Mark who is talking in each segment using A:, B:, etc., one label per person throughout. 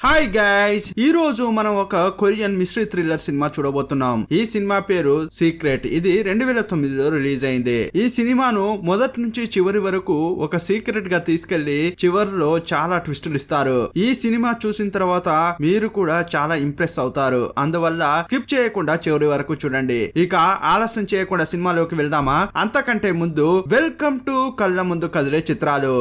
A: Hi guys, ఈ రోజు మనం ఒక కొరియన్ మిస్టరీ థ్రిల్లర్ సినిమా చూడబోతున్నాం. ఈ సినిమా పేరు సీక్రెట్. ఇది 2009లో రిలీజ్ అయింది. ఈ సినిమాను మొదటి నుంచి చివరి వరకు ఒక సీక్రెట్ గా తీసుకెళ్లి చివరిలో చాలా ట్విస్టులు ఇస్తారు. ఈ సినిమా చూసిన తర్వాత మీరు కూడా చాలా ఇంప్రెస్ అవుతారు. అందువల్ల స్కిప్ చేయకుండా చివరి వరకు చూడండి. ఇక ఆలస్యం చేయకుండా సినిమాలోకి వెళ్దామా? అంతకంటే ముందు వెల్కమ్ టు కళ్ళ ముందు కదిలే చిత్రాలు.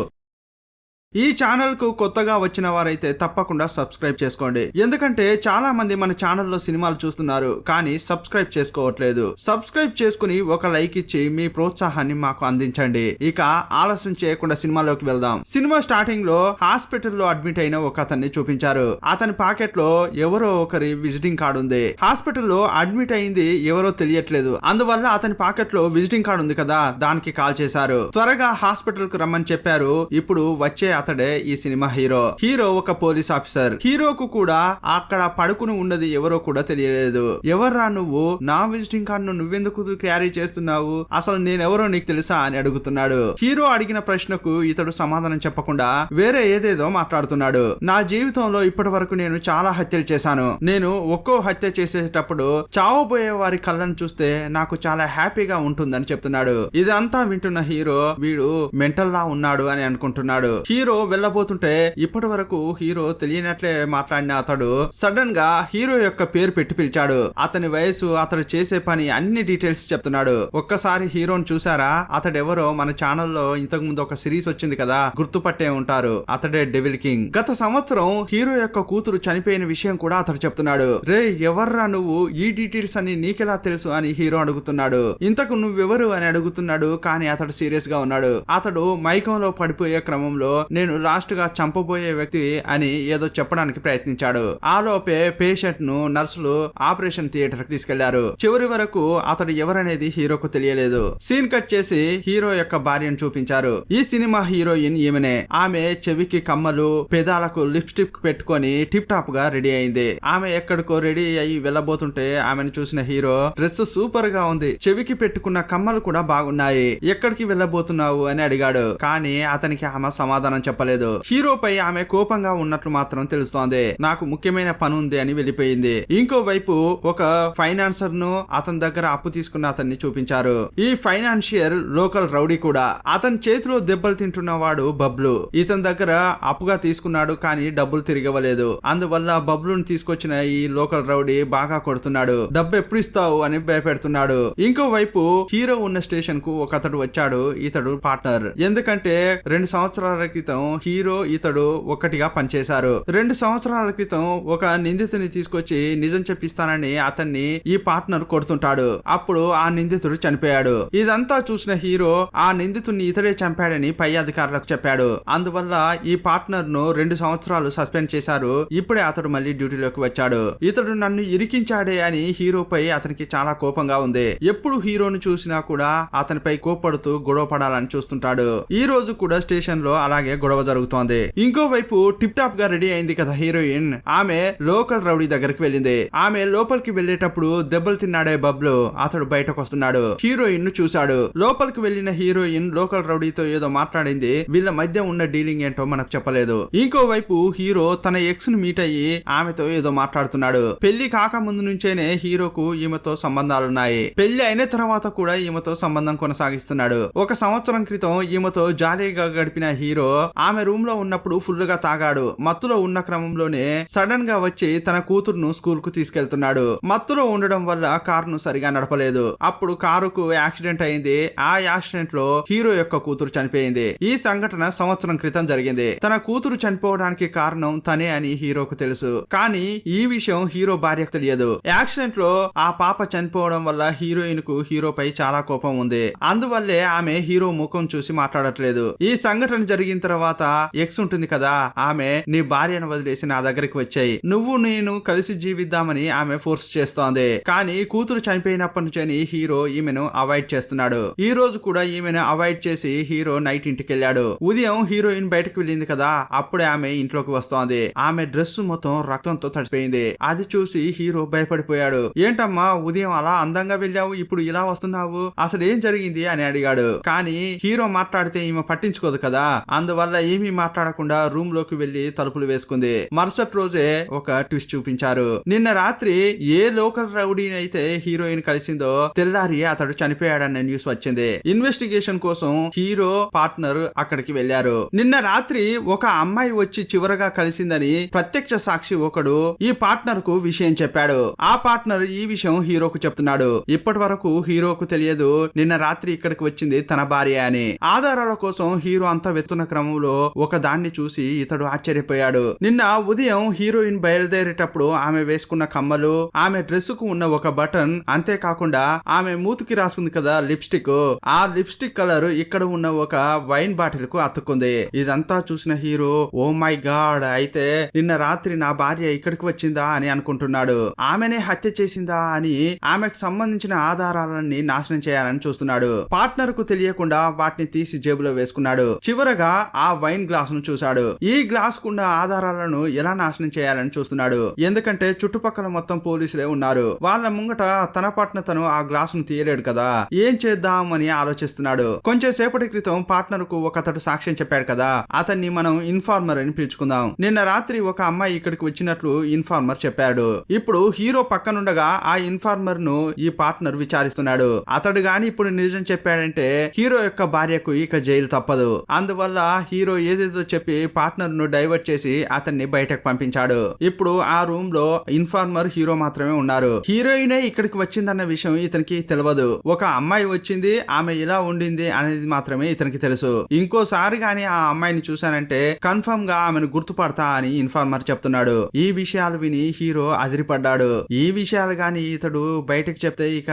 A: ఈ ఛానల్ కు కొత్తగా వచ్చిన వారైతే తప్పకుండా సబ్స్క్రైబ్ చేసుకోండి. ఎందుకంటే చాలా మంది మన ఛానల్లో సినిమాలు చూస్తున్నారు కానీ సబ్స్క్రైబ్ చేసుకోవట్లేదు. సబ్స్క్రైబ్ చేసుకుని ఒక లైక్ ఇచ్చి మీ ప్రోత్సాహాన్ని మాకు అందించండి. ఇక ఆలస్యం చేయకుండా సినిమాలోకి వెళ్దాం. సినిమా స్టార్టింగ్ లో హాస్పిటల్లో అడ్మిట్ అయిన ఒక అతన్ని చూపించారు. అతని పాకెట్ లో ఎవరో ఒకరి విజిటింగ్ కార్డు ఉంది. హాస్పిటల్లో అడ్మిట్ అయింది ఎవరో తెలియట్లేదు. అందువల్ల అతని పాకెట్ లో విజిటింగ్ కార్డు ఉంది కదా, దానికి కాల్ చేశారు. త్వరగా హాస్పిటల్ కు రమ్మని చెప్పారు. ఇప్పుడు వచ్చే అతడే ఈ సినిమా హీరో ఒక పోలీస్ ఆఫీసర్. హీరోకు కూడా అక్కడ పడుకుని ఉన్నది ఎవరో కూడా తెలియలేదు. ఎవర్రా నువ్వు? నా విజిటింగ్ కార్డును నువ్వెందుకు క్యారీ చేస్తున్నావు? అసలు నేనెవరో నీకు తెలుసా అని అడుగుతున్నాడు. హీరో అడిగిన ప్రశ్నకు ఇతడు సమాధానం చెప్పకుండా వేరే ఏదేదో మాట్లాడుతున్నాడు. నా జీవితంలో ఇప్పటి వరకు నేను చాలా హత్యలు చేశాను. నేను ఒక్కో హత్య చేసేటప్పుడు చావబోయే వారి కళ్ళను చూస్తే నాకు చాలా హ్యాపీగా ఉంటుందని చెప్తున్నాడు. ఇదంతా వింటున్న హీరో వీడు మెంటల్ లా ఉన్నాడు అని అనుకుంటున్నాడు. హీరో వెళ్ళబోతుంటే ఇప్పటి వరకు హీరో తెలియనట్లే మాట్లాడిన అతడు సడన్ గా హీరో యొక్క పేరు పెట్టి పిలిచాడు. అతని వయసు, అతడు చేసే పని, అన్ని డీటెయిల్స్ చెప్తున్నాడు. ఒక్కసారి హీరోని చూసారా? అతడెవరో మన ఛానల్లో ఇంతకు ముందు ఒక సిరీస్ వచ్చింది కదా, గుర్తుపట్టే ఉంటారు. అతడే డెవిల్ కింగ్. గత సంవత్సరం హీరో యొక్క కూతురు చనిపోయిన విషయం కూడా అతడు చెప్తున్నాడు. రే ఎవర్రా నువ్వు? ఈ డీటెయిల్స్ అని నీకెలా తెలుసు అని హీరో అడుగుతున్నాడు. ఇంతకు నువ్వెవరు అని అడుగుతున్నాడు. కానీ అతడు సీరియస్ గా ఉన్నాడు. అతడు మైకంలో పడిపోయే క్రమంలో నేను లాస్ట్ గా చంపబోయే వ్యక్తి అని ఏదో చెప్పడానికి ప్రయత్నించాడు. ఆలోపే పేషెంట్ ను నర్సులు ఆపరేషన్ థియేటర్ కి తీసుకెళ్లారు. చివరి వరకు అతడు ఎవరనేది హీరోకు తెలియలేదు. సీన్ కట్ చేసి హీరో యొక్క భార్యను చూపించారు. ఈ సినిమా హీరోయిన్ ఈమెనే. ఆమె చెవికి కమ్మలు, పెదాలకు లిప్స్టిక్ పెట్టుకొని టిప్ టాప్ గా రెడీ అయింది. ఆమె ఎక్కడికో రెడీ అయ్యి వెళ్ళబోతుంటే ఆమెను చూసిన హీరో డ్రెస్ సూపర్ గా ఉంది, చెవికి పెట్టుకున్న కమ్మలు కూడా బాగున్నాయి, ఎక్కడికి వెళ్ళబోతున్నావు అని అడిగాడు. కానీ అతనికి ఆమె సమాధానం చెప్పలేదు. హీరోపై ఆమె కోపంగా ఉన్నట్లు మాత్రం తెలుస్తోంది. నాకు ముఖ్యమైన పని ఉంది అని వెళ్ళిపోయింది. ఇంకోవైపు ఒక ఫైనాన్సర్ ను అతని దగ్గర అప్పు తీసుకున్న అతన్ని చూపించారు. ఈ ఫైనాన్షియర్ లోకల్ రౌడీ కూడా. అతని చేతిలో దెబ్బలు తింటున్న వాడు బబ్లు. ఇతని దగ్గర అప్పుగా తీసుకున్నాడు కానీ డబ్బులు తిరిగవలేదు. అందువల్ల బబ్లుని తీసుకొచ్చిన ఈ లోకల్ రౌడీ బాగా కొడుతున్నాడు. డబ్బు ఎప్పుడు ఇస్తావు అని భయపెడుతున్నాడు. ఇంకోవైపు హీరో ఉన్న స్టేషన్ కు ఒక అతడు వచ్చాడు. ఇతడు పార్ట్నర్. ఎందుకంటే 2 సంవత్సరాల క్రితం హీరో ఇతడు ఒకటిగా పనిచేశారు. 2 సంవత్సరాల క్రితం ఒక నిందితుని తీసుకొచ్చి నిజం చెప్పిస్తానని అతన్ని ఈ పార్ట్నర్ కొడుతుంటాడు. అప్పుడు ఆ నిందితుడు చనిపోయాడు. ఇదంతా చూసిన హీరో ఆ నిందితుడిని ఇతడే చంపాడని పై అధికారులకు చెప్పాడు. అందువల్ల ఈ పార్ట్నర్ ను 2 సంవత్సరాలు సస్పెండ్ చేశారు. ఇప్పుడే అతడు మళ్ళీ డ్యూటీలోకి వచ్చాడు. ఇతడు నన్ను ఇరికించాడే అని హీరోపై అతనికి చాలా కోపంగా ఉంది. ఎప్పుడు హీరోను చూసినా కూడా అతనిపై కోపడుతూ గొడవ పడాలని చూస్తుంటాడు. ఈ రోజు కూడా స్టేషన్ లో అలాగే గొడవ జరుగుతోంది. ఇంకోవైపు టిప్ టాప్ గా రెడీ అయింది కదా హీరోయిన్. ఆమె లోకల్ రౌడీ దగ్గరికి వెళ్ళింది. ఆమె లోపలికి వెళ్లేటప్పుడు దెబ్బలు తిన్నాడే బబ్లు, అతడు బయటకు వస్తున్నాడు. హీరోయిన్ ను చూశాడు. లోపలికి వెళ్లిన హీరోయిన్ లోకల్ రౌడీతో ఏదో మాట్లాడింది. వీళ్ళ మధ్య ఉన్న డీలింగ్ ఏంటో మనకు చెప్పలేదు. ఇంకోవైపు హీరో తన ఎక్స్ ను మీట్ అయ్యి ఆమెతో ఏదో మాట్లాడుతున్నాడు. పెళ్లి కాక ముందు నుంచేనే హీరోకు ఈమెతో సంబంధాలున్నాయి. పెళ్లి అయిన తర్వాత కూడా ఈమెతో సంబంధం కొనసాగిస్తున్నాడు. 1 సంవత్సరం క్రితం ఈమెతో జాలీగా గడిపిన హీరో ఆమె రూమ్ లో ఉన్నప్పుడు ఫుల్ గా తాగాడు. మత్తులో ఉన్న క్రమంలోనే సడన్ గా వచ్చి తన కూతురును స్కూల్ కు తీసుకెళ్తున్నాడు. మత్తులో ఉండడం వల్ల కారును సరిగా నడపలేదు. అప్పుడు కారుకు యాక్సిడెంట్ అయింది. ఆ యాక్సిడెంట్ లో హీరో యొక్క కూతురు చనిపోయింది. ఈ సంఘటన సంవత్సరం క్రితం జరిగింది. తన కూతురు చనిపోవడానికి కారణం తనే అని హీరోకు తెలుసు. కానీ ఈ విషయం హీరో భార్యకు తెలియదు. యాక్సిడెంట్ లో ఆ పాప చనిపోవడం వల్ల హీరోయిన్ కు హీరోపై చాలా కోపం ఉంది. అందువల్లే ఆమె హీరో ముఖం చూసి మాట్లాడట్లేదు. ఈ సంఘటన జరిగిన తర్వాత ఎక్స్ ఉంటుంది కదా, ఆమె నీ భార్యను వదిలేసి నా దగ్గరికి వచ్చాయి, నువ్వు నేను కలిసి జీవిద్దామని ఆమె ఫోర్స్ చేస్తోంది. కానీ కూతురు చనిపోయినప్పటి నుంచి హీరో ఈమెను అవాయిడ్ చేస్తున్నాడు. ఈ రోజు కూడా ఈమెను అవాయిడ్ చేసి హీరో నైట్ ఇంటికి వెళ్ళాడు. ఉదయం హీరోయిన్ బయటకు వెళ్ళింది కదా, అప్పుడే ఆమె ఇంట్లోకి వస్తోంది. ఆమె డ్రెస్ మొత్తం రక్తంతో తడిసిపోయింది. అది చూసి హీరో భయపడిపోయాడు. ఏంటమ్మా ఉదయం అలా అందంగా వెళ్ళావు, ఇప్పుడు ఇలా వస్తున్నావు, అసలు ఏం జరిగింది అని అడిగాడు. కానీ హీరో మాట్లాడితే ఈమె పట్టించుకోదు కదా, అందువల్ల వల్ల ఏమీ మాట్లాడకుండా రూమ్ లోకి వెళ్లి తలుపులు వేసుకుంది. మరుసటి రోజే ఒక ట్విస్ట్ చూపించారు. నిన్న రాత్రి ఏ లోకల్ రౌడీని అయితే హీరోయిన్ కలిసిందో తెల్లారి అతడు చనిపోయాడన్న న్యూస్ వచ్చింది. ఇన్వెస్టిగేషన్ కోసం హీరో పార్ట్నర్ అక్కడికి వెళ్లారు. నిన్న రాత్రి ఒక అమ్మాయి వచ్చి చివరగా కలిసిందని ప్రత్యక్ష సాక్షి ఒకడు ఈ పార్ట్నర్ కు విషయం చెప్పాడు. ఆ పార్ట్నర్ ఈ విషయం హీరోకు చెప్తున్నాడు. ఇప్పటి వరకు హీరోకు తెలియదు నిన్న రాత్రి ఇక్కడికి వచ్చింది తన భార్య అని. ఆధారాల కోసం హీరో అంతా వెతున్న క్రమంలో ఒక దాన్ని చూసి ఇతడు ఆశ్చర్యపోయాడు. నిన్న ఉదయం హీరోయిన్ బయలుదేరేటప్పుడు ఆమె వేసుకున్న కమ్మలు, ఆమె డ్రెస్ కు ఉన్న ఒక బటన్, అంతేకాకుండా ఆమె మూతికి రాసుకుంది కదా లిప్స్టిక్, ఆ లిప్స్టిక్ కలర్ ఇక్కడ ఉన్న ఒక వైన్ బాటిల్ కు అతుక్కుంది. ఇదంతా చూసిన హీరో ఓ మై గాడ్, అయితే నిన్న రాత్రి నా భార్య ఇక్కడికి వచ్చిందా అని అనుకుంటున్నాడు. ఆమెనే హత్య చేసిందా అని ఆమెకు సంబంధించిన ఆధారాలన్నీ నాశనం చేయాలని చూస్తున్నాడు. పార్ట్నర్ కు తెలియకుండా వాటిని తీసి జేబులో వేసుకున్నాడు. చివరగా ఆ వైన్ గ్లాస్ ను చూశాడు. ఈ గ్లాస్ కున్న ఆధారాలను ఎలా నాశనం చేయాలని చూస్తున్నాడు. ఎందుకంటే చుట్టుపక్కల మొత్తం పోలీసులే ఉన్నారు. వాళ్ళ ముంగట తన పార్ట్నర్ తను ఆ గ్లాస్ ను తీయలేడు కదా, ఏం చేద్దాం అని ఆలోచిస్తున్నాడు. కొంచెం సేపటి క్రితం పార్ట్నర్ కు ఒకతడు సాక్ష్యం చెప్పాడు కదా, అతన్ని మనం ఇన్ఫార్మర్ అని పిలుచుకుందాం. నిన్న రాత్రి ఒక అమ్మాయి ఇక్కడికి వచ్చినట్లు ఇన్ఫార్మర్ చెప్పాడు. ఇప్పుడు హీరో పక్కనుండగా ఆ ఇన్ఫార్మర్ ను ఈ పార్ట్నర్ విచారిస్తున్నాడు. అతడు గాని ఇప్పుడు నిజం చెప్పాడంటే హీరో యొక్క భార్యకు ఇక జైలు తప్పదు. అందువల్ల హీరో ఏదేదో చెప్పి పార్ట్నర్ ను డైవర్ట్ చేసి అతన్ని బయటకు పంపించాడు. ఇప్పుడు ఆ రూమ్ లో ఇన్ఫార్మర్ హీరో మాత్రమే ఉన్నారు. హీరోయినే ఇక్కడికి వచ్చిందన్న విషయం ఇతనికి తెలియదు. ఒక అమ్మాయి వచ్చింది, ఆమె ఇలా ఉండింది అనేది మాత్రమే ఇతనికి తెలుసు. ఇంకోసారి గాని ఆ అమ్మాయిని చూశానంటే కన్ఫర్మ్ గా ఆమెను గుర్తుపడతా అని ఇన్ఫార్మర్ చెప్తున్నాడు. ఈ విషయాలు విని హీరో అదిరిపడ్డాడు. ఈ విషయాలు గాని ఇతడు బయటకు చెప్తే ఇక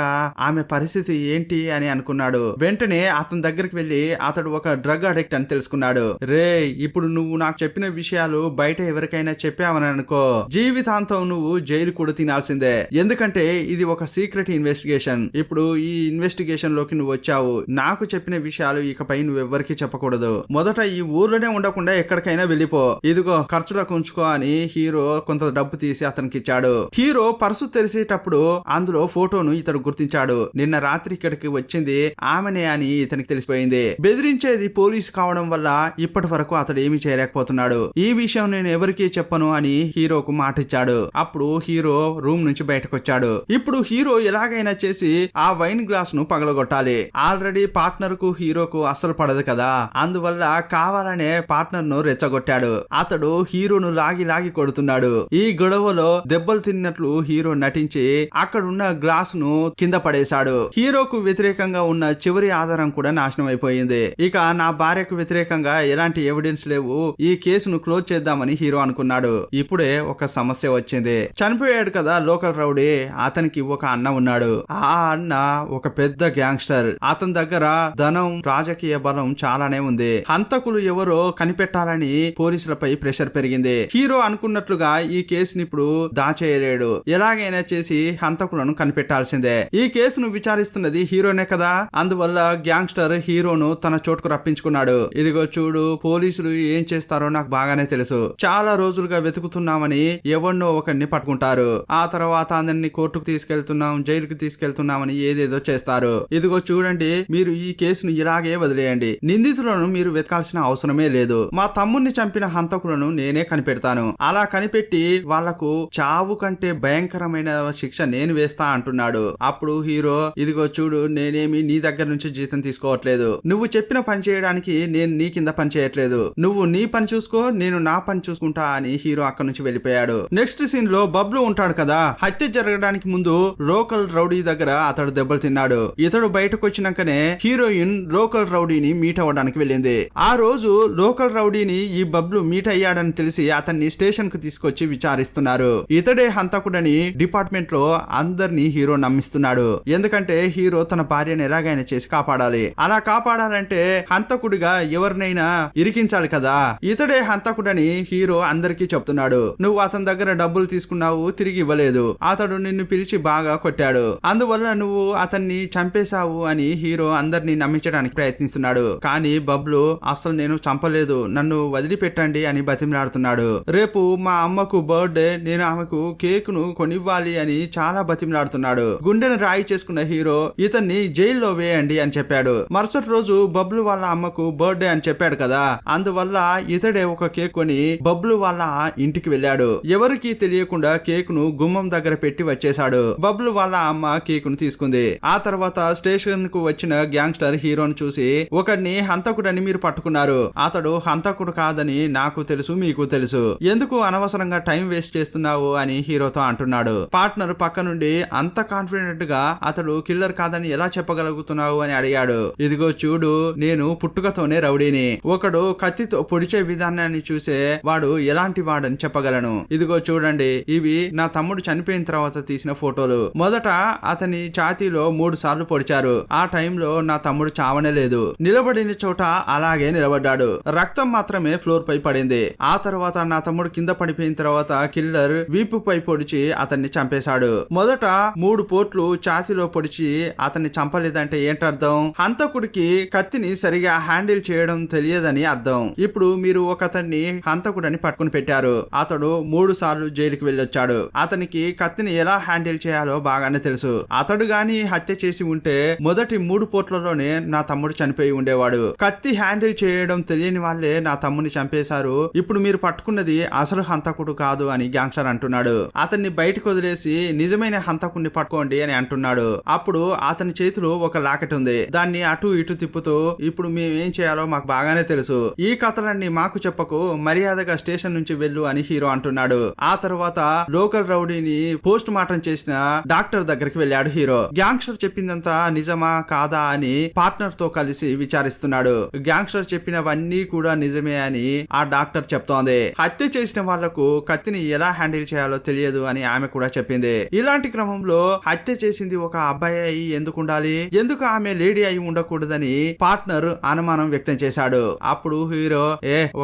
A: ఆమె పరిస్థితి ఏంటి అని అనుకున్నాడు. వెంటనే అతని దగ్గరికి వెళ్లి అతడు ఒక డ్రగ్ అడిక్ట్ అని తెలుసుకున్నాడు. రే, ఇప్పుడు నువ్వు నాకు చెప్పిన విషయాలు బయట ఎవరికైనా చెప్పావని అనుకో, జీవితాంతం నువ్వు జైలు కూడా తినాల్సిందే. ఎందుకంటే ఇది ఒక సీక్రెట్ ఇన్వెస్టిగేషన్. ఇప్పుడు ఈ ఇన్వెస్టిగేషన్ లోకి నువ్వు వచ్చావు. నాకు చెప్పిన విషయాలు ఇకపై నువ్వెవ్వరికి చెప్పకూడదు. మొదట ఈ ఊర్లోనే ఉండకుండా ఎక్కడికైనా వెళ్ళిపో. ఇదిగో ఖర్చులకు ఉంచుకో అని హీరో కొంత డబ్బు తీసి అతనికి ఇచ్చాడు. హీరో పర్సు తెరిచేటప్పుడు అందులో ఫోటోను ఇతడు గుర్తించాడు. నిన్న రాత్రి ఇక్కడికి వచ్చింది ఆమెనే అని ఇతనికి తెలిసిపోయింది. బెదిరించేది పోలీసు కావడం వల్ల ఇప్పటి వరకు అతడు ఏమీ చేయలేకపోతున్నాడు. ఈ విషయం నేను ఎవరికీ చెప్పను అని హీరోకు మాట ఇచ్చాడు. అప్పుడు హీరో రూమ్ నుంచి బయటకు వచ్చాడు. ఇప్పుడు హీరో ఎలాగైనా చేసి ఆ వైన్ గ్లాస్ ను పగలగొట్టాలి. ఆల్రెడీ పార్ట్నర్ కు హీరోకు అస్సలు పడదు కదా, అందువల్ల కావాలనే పార్ట్నర్ ను రెచ్చగొట్టాడు. అతడు హీరోను లాగి లాగి కొడుతున్నాడు. ఈ గొడవలో దెబ్బలు తిన్నట్లు హీరో నటించి అక్కడున్న గ్లాస్ ను కింద పడేశాడు. హీరోకు వ్యతిరేకంగా ఉన్న చివరి ఆధారం కూడా నాశనం అయిపోయింది. ఇక నా భార్యకు వ్యతిరేకంగా ఎలాంటి ఎవిడెన్స్ లేవు, ఈ కేసును క్లోజ్ చేద్దామని హీరో అనుకున్నాడు. ఇప్పుడే ఒక సమస్య వచ్చింది. చనిపోయాడు కదా లోకల్ రౌడీ, అతనికి ఒక అన్న ఉన్నాడు. ఆ అన్న ఒక పెద్ద గ్యాంగ్స్టర్. అతని దగ్గర ధనం, రాజకీయ బలం చాలానే ఉంది. హంతకులు ఎవరో కనిపెట్టాలని పోలీసులపై ప్రెషర్ పెరిగింది. హీరో అనుకున్నట్లుగా ఈ కేసుని ఇప్పుడు దాచేయలేడు. ఎలాగైనా చేసి హంతకులను కనిపెట్టాల్సిందే. ఈ కేసును విచారిస్తున్నది హీరోనే కదా, అందువల్ల గ్యాంగ్స్టర్ హీరోను తన చోటుకు రప్పించుకున్నాడు. ఇదిగో చూడు, పోలీసులు ఏం చేస్తారో నాకు బాగానే తెలుసు. చాలా రోజులుగా వెతుకుతున్నామని ఎవరినో ఒకరిని పట్టుకుంటారు. ఆ తర్వాత అందరిని కోర్టుకు తీసుకెళ్తున్నాం, జైలుకు తీసుకెళ్తున్నామని ఏదేదో చేస్తారు. ఇదిగో చూడండి, మీరు ఈ కేసును ఇలాగే వదిలేయండి. నిందితులను మీరు వెతకాల్సిన అవసరమే లేదు. మా తమ్ముణ్ణి చంపిన హంతకులను నేనే కనిపెడతాను. అలా కనిపెట్టి వాళ్లకు చావు కంటే భయంకరమైన శిక్ష నేను వేస్తా అంటున్నాడు. అప్పుడు హీరో, ఇదిగో చూడు, నేనేమి నీ దగ్గర నుంచి జీతం తీసుకోవట్లేదు. నువ్వు చెప్పిన పని చేయడానికి నేను నీ కింద పని చేయట్లేదు. నువ్వు నీ పని చూసుకో, నేను నా పని చూసుకుంటా అని హీరో అక్కడి నుంచి వెళ్ళిపోయాడు. నెక్స్ట్ సీన్ లో బబ్లు ఉంటాడు కదా, హత్య జరగడానికి ముందు లోకల్ రౌడీ దగ్గర అతడు దెబ్బలు తిన్నాడు. ఇతడు బయటకు వచ్చినాకనే హీరోయిన్ లోకల్ రౌడీని మీట్ అవ్వడానికి వెళ్ళింది. ఆ రోజు లోకల్ రౌడీని ఈ బబ్లు మీట్ అయ్యాడని తెలిసి అతన్ని స్టేషన్ కు తీసుకొచ్చి విచారిస్తున్నారు. ఇతడే హంతకుడని డిపార్ట్మెంట్ లో అందరినీ హీరో నమ్మిస్తున్నాడు. ఎందుకంటే హీరో తన భార్యను ఎలాగైనా చేసి కాపాడాలి. అలా కాపాడాలంటే హంతకుడిగా ఎవరినైనా ఇరికించాలి కదా. ఇతడే హంతకుడని హీరో అందరికీ చెప్తున్నాడు. నువ్వు అతని దగ్గర డబ్బులు తీసుకున్నావు, తిరిగి ఇవ్వలేదు. అతడు నిన్ను పిలిచి బాగా కొట్టాడు, అందువల్ల నువ్వు అతన్ని చంపేశావు అని హీరో అందరినీ నమ్మించడానికి ప్రయత్నిస్తున్నాడు. కానీ బబ్లు అసలు నేను చంపలేదు, నన్ను వదిలిపెట్టండి అని బతిమలాడుతున్నాడు. రేపు మా అమ్మకు బర్త్డే, నేను ఆమెకు కేక్ ను కొనివ్వాలి అని చాలా బతిమలాడుతున్నాడు. గుండెను రాయి చేసుకున్న హీరో ఇతన్ని జైల్లో వేయండి అని చెప్పాడు. మరుసటి రోజు బబ్లు వాళ్ళ అమ్మకు బర్త్డే అని చెప్పాడు కదా, కదా, అందువల్ల ఇతడే ఒక కేక్ కొని బబ్లు వాళ్ళ ఇంటికి వెళ్ళాడు. ఎవరికి తెలియకుండా కేక్ ను గుమ్మం దగ్గర పెట్టి వచ్చేశాడు. బబ్లు వాళ్ళ అమ్మ కేక్ ను తీసుకుంది. ఆ తర్వాత స్టేషన్ కు వచ్చిన గ్యాంగ్స్టర్ హీరోను చూసి, ఒకడిని హంతకుడని మీరు పట్టుకున్నారు, అతడు హంతకుడు కాదని నాకు తెలుసు, మీకు తెలుసు, ఎందుకు అనవసరంగా టైం వేస్ట్ చేస్తున్నావు అని హీరోతో అంటున్నాడు. పార్ట్నర్ పక్క నుండి అంత కాన్ఫిడెంట్ గా అతడు కిల్లర్ కాదని ఎలా చెప్పగలుగుతున్నావు అని అడిగాడు. ఇదిగో చూడు, నేను పుట్టుకతోనే రౌడీని, ఒకడు కత్తితో పొడిచే విధానాన్ని చూసే వాడు ఎలాంటి వాడని చెప్పగలను. ఇదిగో చూడండి, ఇవి నా తమ్ముడు చనిపోయిన తర్వాత తీసిన ఫోటోలు. మొదట అతని ఛాతీలో 3 సార్లు పొడిచారు. ఆ టైంలో నా తమ్ముడు చావనే లేదు, నిలబడిన చోట అలాగే నిలబడ్డాడు, రక్తం మాత్రమే ఫ్లోర్ పై పడింది. ఆ తర్వాత నా తమ్ముడు కింద పడిపోయిన తర్వాత కిల్లర్ వీపుపై పొడిచి అతన్ని చంపేశాడు. మొదట 3 పోట్లు ఛాతీలో పొడిచి అతన్ని చంపలేదంటే ఏంటర్థం? హంతకుడికి కత్తిని సరిగా హ్యాండిల్ చేయడం తెలియదని అర్థం. ఇప్పుడు మీరు ఒక అతన్ని హంతకుడని పట్టుకుని పెట్టారు. అతడు 3 సార్లు జైలుకి వెళ్ళొచ్చాడు. అతనికి కత్తిని ఎలా హ్యాండిల్ చేయాలో బాగానే తెలుసు. అతడు గాని హత్య చేసి ఉంటే మొదటి 3 పోట్లలోనే నా తమ్ముడు చనిపోయి ఉండేవాడు. కత్తి హ్యాండిల్ చేయడం తెలియని వాళ్ళే నా తమ్ముని చంపేశారు. ఇప్పుడు మీరు పట్టుకున్నది అసలు హంతకుడు కాదు అని గ్యాంగ్స్టర్ అంటున్నాడు. అతన్ని బయటకు వదిలేసి నిజమైన హంతకుడిని పట్టుకోండి అని అంటున్నాడు. అప్పుడు అతని చేతిలో ఒక లాకెట్ ఉంది. దాన్ని అటు ఇటు తిప్పుతూ, ఇప్పుడు మేమేం చేయాలో మాకు బాగానే తెలుసు, ఈ కథలన్నీ మాకు చెప్పకు, మర్యాదగా స్టేషన్ నుంచి వెళ్ళు అని హీరో అంటున్నాడు. ఆ తర్వాత లోకల్ రౌడీని పోస్ట్ మార్టం చేసిన డాక్టర్ దగ్గరికి వెళ్ళాడు హీరో. గ్యాంగ్స్టర్ చెప్పిందంతా నిజమా కాదా అని పార్ట్నర్ తో కలిసి విచారిస్తున్నాడు. గ్యాంగ్స్టర్ చెప్పినవన్నీ కూడా నిజమే అని ఆ డాక్టర్ చెప్తోంది. హత్య చేసిన వాళ్లకు కత్తిని ఎలా హ్యాండిల్ చేయాలో తెలియదు అని ఆమె కూడా చెప్పింది. ఇలాంటి క్రమంలో హత్య చేసింది ఒక అబ్బాయి అయి ఎందుకు ఉండాలి, ఎందుకు ఆమె లేడీ అయి ఉండకూడదని పార్ట్నర్ అనుమానం వ్యక్తం చేశాడు. అప్పుడు హీరో,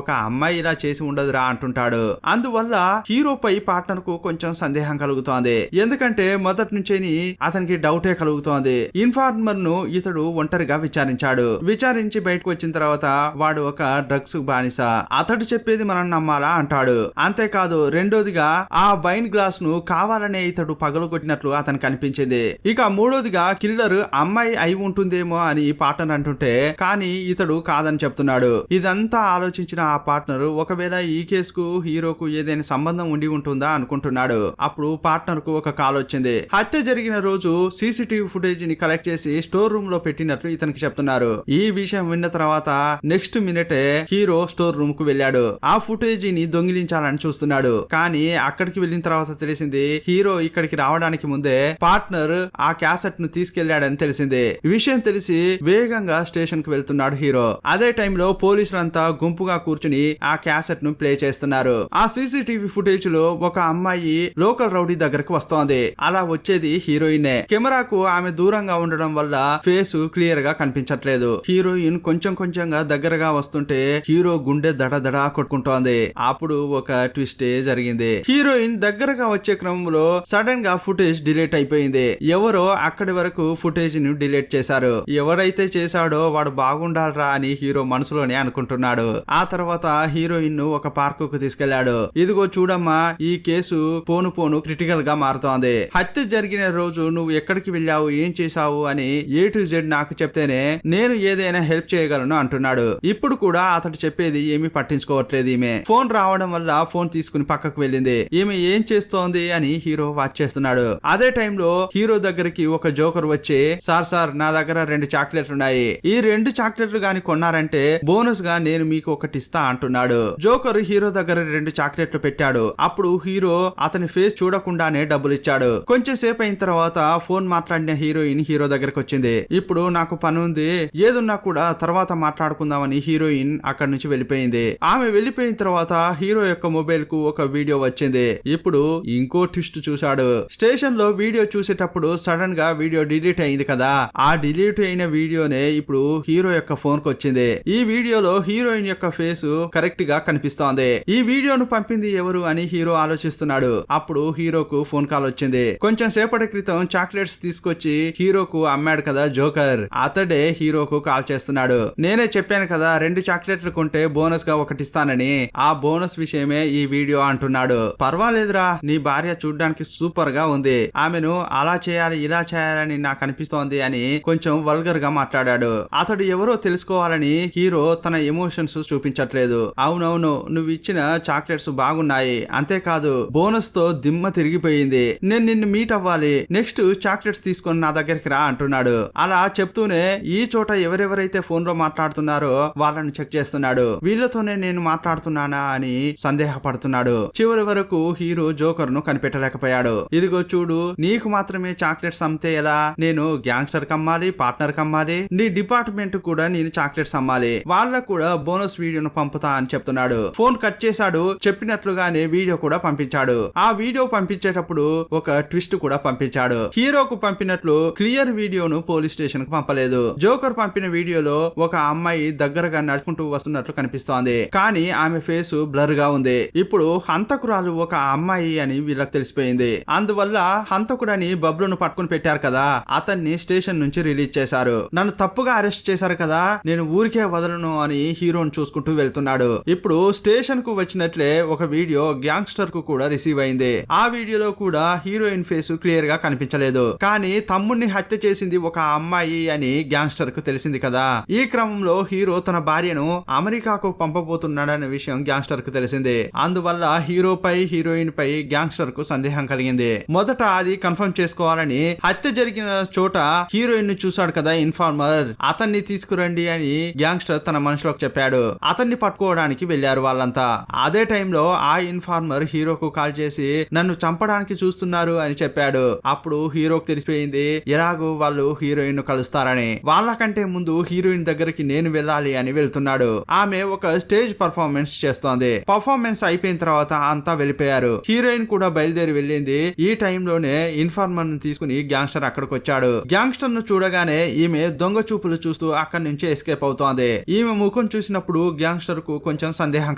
A: ఒక అమ్మాయి ఇలా చేసి ఉండదురా అంటుంటాడు. అందువల్ల హీరోపై పార్ట్నర్ కు కొంచెం సందేహం కలుగుతోంది. ఎందుకంటే మొదటి నుంచేని అతనికి డౌటే కలుగుతోంది. ఇన్ఫార్మర్ ను ఇతడు ఒంటరిగా విచారించాడు. విచారించి బయటకు వచ్చిన తర్వాత వాడు ఒక డ్రగ్స్ బానిస, అతడు చెప్పేది మనం నమ్మాలా అంటాడు. అంతేకాదు, రెండోదిగా ఆ వైన్ గ్లాస్ ను కావాలనే ఇతడు పగలగొట్టినట్లు అతనికి అనిపించింది. ఇక మూడోదిగా కిల్లర్ అమ్మాయి అయి ఉంటుందేమో అని పార్ట్నర్ అంటుంటే, కానీ ఇతడు కాదని చెప్తున్నాడు. ఇదంతా ఆలోచించిన ఆ పార్ట్నర్ ఒకవేళ ఈ కేసుకు హీరోకు ఏదైనా సంబంధం ఉండి ఉంటుందా అనుకుంటున్నాడు. అప్పుడు పార్ట్నర్ కు ఒక కాల్ వచ్చింది. హత్య జరిగిన రోజు సీసీటీవీ ఫుటేజ్ ని కలెక్ట్ చేసి స్టోర్ రూమ్ లో పెట్టినట్లు ఇతనికి చెప్తున్నారు. ఈ విషయం విన్న తర్వాత నెక్స్ట్ మినిటే హీరో స్టోర్ రూమ్ కు వెళ్ళాడు. ఆ ఫుటేజ్ ని దొంగిలించాలని చూస్తున్నాడు. కానీ అక్కడికి వెళ్ళిన తర్వాత తెలిసింది, హీరో ఇక్కడికి రావడానికి ముందే పార్ట్నర్ ఆ క్యాసెట్ ను తీసుకెళ్లాడని తెలిసింది. విషయం తెలిసి వేగంగా స్టేషన్ కు వెళ్తున్నాడు హీరో. అదే టైంలో పోలీసులంతా గుంపుగా కూర్చుని ఆ క్యాసెట్ ను ప్లే చేస్తున్నారు. ఆ సీసీటీవీ ఫుటేజ్ లో ఒక అమ్మాయి లోకల్ రౌడీ దగ్గరకు వస్తోంది. అలా వచ్చేది హీరోయినే. కెమెరాకు ఆమె దూరంగా ఉండడం వల్ల ఫేస్ క్లియర్ గా కనిపించట్లేదు. హీరోయిన్ కొంచెం కొంచెంగా దగ్గరగా వస్తుంటే హీరో గుండె దడదడా కొట్టుకుంటోంది. అప్పుడు ఒక ట్విస్టే జరిగింది. హీరోయిన్ దగ్గరగా వచ్చే క్రమంలో సడన్ గా ఫుటేజ్ డిలీట్ అయిపోయింది. ఎవరో అక్కడి వరకు ఫుటేజ్ ను డిలీట్ చేశారు. ఎవరైతే చేశాడో వాడు బాగుండాలరా అని హీరో మనసులోనే అనుకుంటున్నాడు. ఆ తర్వాత హీరోయిన్ ను ఒక పార్కు కు తీసుకెళ్లాడు. ఇదిగో చూడమ్మా, ఈ కేసు పోను పోను క్రిటికల్ గా మారుతోంది. హత్య జరిగిన రోజు నువ్వు ఎక్కడికి వెళ్ళావు, ఏం చేశావు అని A to Z నాకు చెప్తేనే నేను ఏదైనా హెల్ప్ చేయగలను అంటున్నాడు. ఇప్పుడు కూడా అతడు చెప్పేది ఏమీ పట్టించుకోవట్లేదు. ఈమె ఫోన్ రావడం వల్ల ఫోన్ తీసుకుని పక్కకు వెళ్ళింది. ఈమె ఏం చేస్తోంది అని హీరో వాచ్ చేస్తున్నాడు. అదే టైంలో హీరో దగ్గరికి ఒక జోకర్ వచ్చి, సార్ నా దగ్గర 2 చాక్లెట్లు ఉన్నాయి, ఈ 2 చాక్లెట్లు గాని కొన్నారంటే బోనస్ గా నేను మీకు ఒకటి ఇస్తా అంటున్నాడు. జోకర్ హీరో దగ్గర 2 చాక్లెట్లు పెట్టాడు. అప్పుడు హీరో అతని ఫేస్ చూడకుండానే డబ్బులు ఇచ్చాడు. కొంచెం సేపు అయిన తర్వాత ఫోన్ మాట్లాడిన హీరోయిన్ హీరో దగ్గరకు వచ్చింది. ఇప్పుడు నాకు పని ఉంది, ఏదున్నా కూడా తర్వాత మాట్లాడుకుందామని హీరోయిన్ అక్కడి నుంచి వెళ్ళిపోయింది. ఆమె వెళ్ళిపోయిన తర్వాత హీరో యొక్క మొబైల్ కు ఒక వీడియో వచ్చింది. ఇప్పుడు ఇంకో ట్విస్ట్ చూశాడు. స్టేషన్ లో వీడియో చూసేటప్పుడు సడన్ గా వీడియో డిలీట్ అయింది కదా, ఆ డిలీట్ అయిన వీడియోనే ఇప్పుడు హీరో యొక్క ఫోన్ కు వచ్చింది. ఈ వీడియోలో హీరోయిన్ యొక్క ఫేస్ కరెక్ట్ గా కనిపిస్తోంది. ఈ వీడియోను పంపింది ఎవరు అని హీరో ఆలోచిస్తున్నాడు. అప్పుడు హీరోకు ఫోన్ కాల్ వచ్చింది. కొంచెం సేపటి క్రితం చాక్లెట్స్ తీసుకొచ్చి హీరోకు అమ్మాడు కదా జోకర్, అతడే హీరోకు కాల్ చేస్తున్నాడు. నేనే చెప్పాను కదా 2 చాక్లెట్లు కొంటే బోనస్ గా ఒకటి ఇస్తానని, ఆ బోనస్ విషయమే ఈ వీడియో అంటున్నాడు. పర్వాలేదురా, నీ భార్య చూడ్డానికి సూపర్ గా ఉంది, ఆమెను అలా చేయాలి ఇలా చేయాలని నాకు అనిపిస్తోంది అని కొంచెం వల్గర్ గా మాట్లాడాడు. అతడు ఎవరో తెలుసుకోవాలని హీరో తన ఎమోషన్స్ చూపించట్లేదు. అవునవును, నువ్వు ఇచ్చిన చాక్లెట్స్ బాగున్నాయి, అంతేకాదు బోనస్ తో దిమ్మ తిరిగిపోయింది, నేను నిన్ను మీట్ అవ్వాలి, నెక్స్ట్ చాక్లెట్స్ తీసుకొని నా దగ్గరికి రా అంటున్నాడు. అలా చెప్తూనే ఈ చోట ఎవరెవరైతే ఫోన్ లో మాట్లాడుతున్నారో వాళ్ళని చెక్ చేస్తున్నాడు. వీళ్ళతోనే నేను మాట్లాడుతున్నానా అని సందేహపడుతున్నాడు. చివరి వరకు హీరో జోకర్ ను కనిపెట్టలేకపోయాడు. ఇదిగో చూడు, నీకు మాత్రమే చాక్లెట్స్ అమ్మితే ఎలా, నేను గ్యాంగ్స్టర్ కమ్మాలి, పార్ట్నర్ కమ్మాలి, నీ డిపార్ట్మెంట్ కూడా నేను చాక్లెట్స్ అమ్మాలి, వాళ్ళకు కూడా బోనస్ వీడియోను పంపుతా అని చెప్తున్నాడు. ఫోన్ కట్ చేశాడు. చెప్పినట్లుగానే వీడియో కూడా పంపించాడు. ఆ వీడియో పంపించేటప్పుడు ఒక ట్విస్ట్ కూడా పంపించాడు. హీరోకు పంపినట్లు క్లియర్ వీడియోను పోలీస్ స్టేషన్ కు పంపలేదు. జోకర్ పంపిన వీడియోలో ఒక అమ్మాయి దగ్గరగా నడుచుకుంటూ వస్తున్నట్లు కనిపిస్తోంది, కానీ ఆమె ఫేస్ బ్లర్ గా ఉంది. ఇప్పుడు హంతకురాలు ఒక అమ్మాయి అని వీళ్ళకి తెలిసిపోయింది. అందువల్ల హంతకుడని బబ్లును పట్టుకుని పెట్టారు కదా, అతన్ని స్టేషన్ నుంచి రిలీజ్ చేశారు. నన్ను తప్పుగా అరెస్ట్ చేశారు కదా, నేను ఊరికే వదలను అని హీరోని చూసుకుంటూ వెళ్తున్నాడు. ఇప్పుడు స్టేషన్ కు వచ్చినట్లే ఒక వీడియో గ్యాంగ్స్టర్ కు కూడా రిసీవ్ అయింది. ఆ వీడియోలో కూడా హీరోయిన్ ఫేస్ క్లియర్ గా కనిపించలేదు, కానీ తమ్ముడిని హత్య చేసింది ఒక అమ్మాయి అని గ్యాంగ్స్టర్ కు తెలిసింది కదా. ఈ క్రమంలో హీరో తన భార్యను అమెరికాకు పంపబోతున్నాడనే విషయం గ్యాంగ్స్టర్ కు తెలిసింది. అందువల్ల హీరోపై హీరోయిన్ పై గ్యాంగ్స్టర్ కు సందేహం కలిగింది. మొదట అది కన్ఫర్మ్ చేసుకోవాలని హత్య జరిగిన చోట హీరోయిన్ ని చూశాడు కదా ఇన్ఫార్మర్, అతన్ని తీసుకురండి అని గ్యాంగ్స్టర్ తన మనసులోకి చెప్పాడు. అతన్ని పట్టుకోవడానికి వెళ్లారు వాళ్ళంతా. అదే టైంలో ఆ ఇన్ఫార్మర్ హీరోకు కాల్ చేసి నన్ను చంపడానికి చూస్తున్నారు అని చెప్పాడు. అప్పుడు హీరోకు తెలిసిపోయింది ఎలాగో వాళ్ళు హీరోయిన్ ను కలుస్తారని. వాళ్ళకంటే ముందు హీరోయిన్ దగ్గరికి నేను వెళ్ళాలి అని వెళ్తున్నాడు. ఆమె ఒక స్టేజ్ పర్ఫార్మెన్స్ చేస్తోంది. పర్ఫార్మెన్స్ అయిపోయిన తర్వాత అంతా వెళ్ళిపోయారు. హీరోయిన్ కూడా బయలుదేరి వెళ్ళింది. ఈ టైంలోనే ఇన్ఫార్మర్ ను తీసుకుని గ్యాంగ్స్టర్ అక్కడికి వచ్చాడు. గ్యాంగ్స్టర్ ను చూడగానే ఈమె దొంగ చూపులు చూస్తూ అక్కడి నుంచి ఎస్కేప్ అవుతోంది. ఈమె ముఖం చూసినప్పుడు గ్యాంగ్స్టర్ కు కొంచెం సందేహం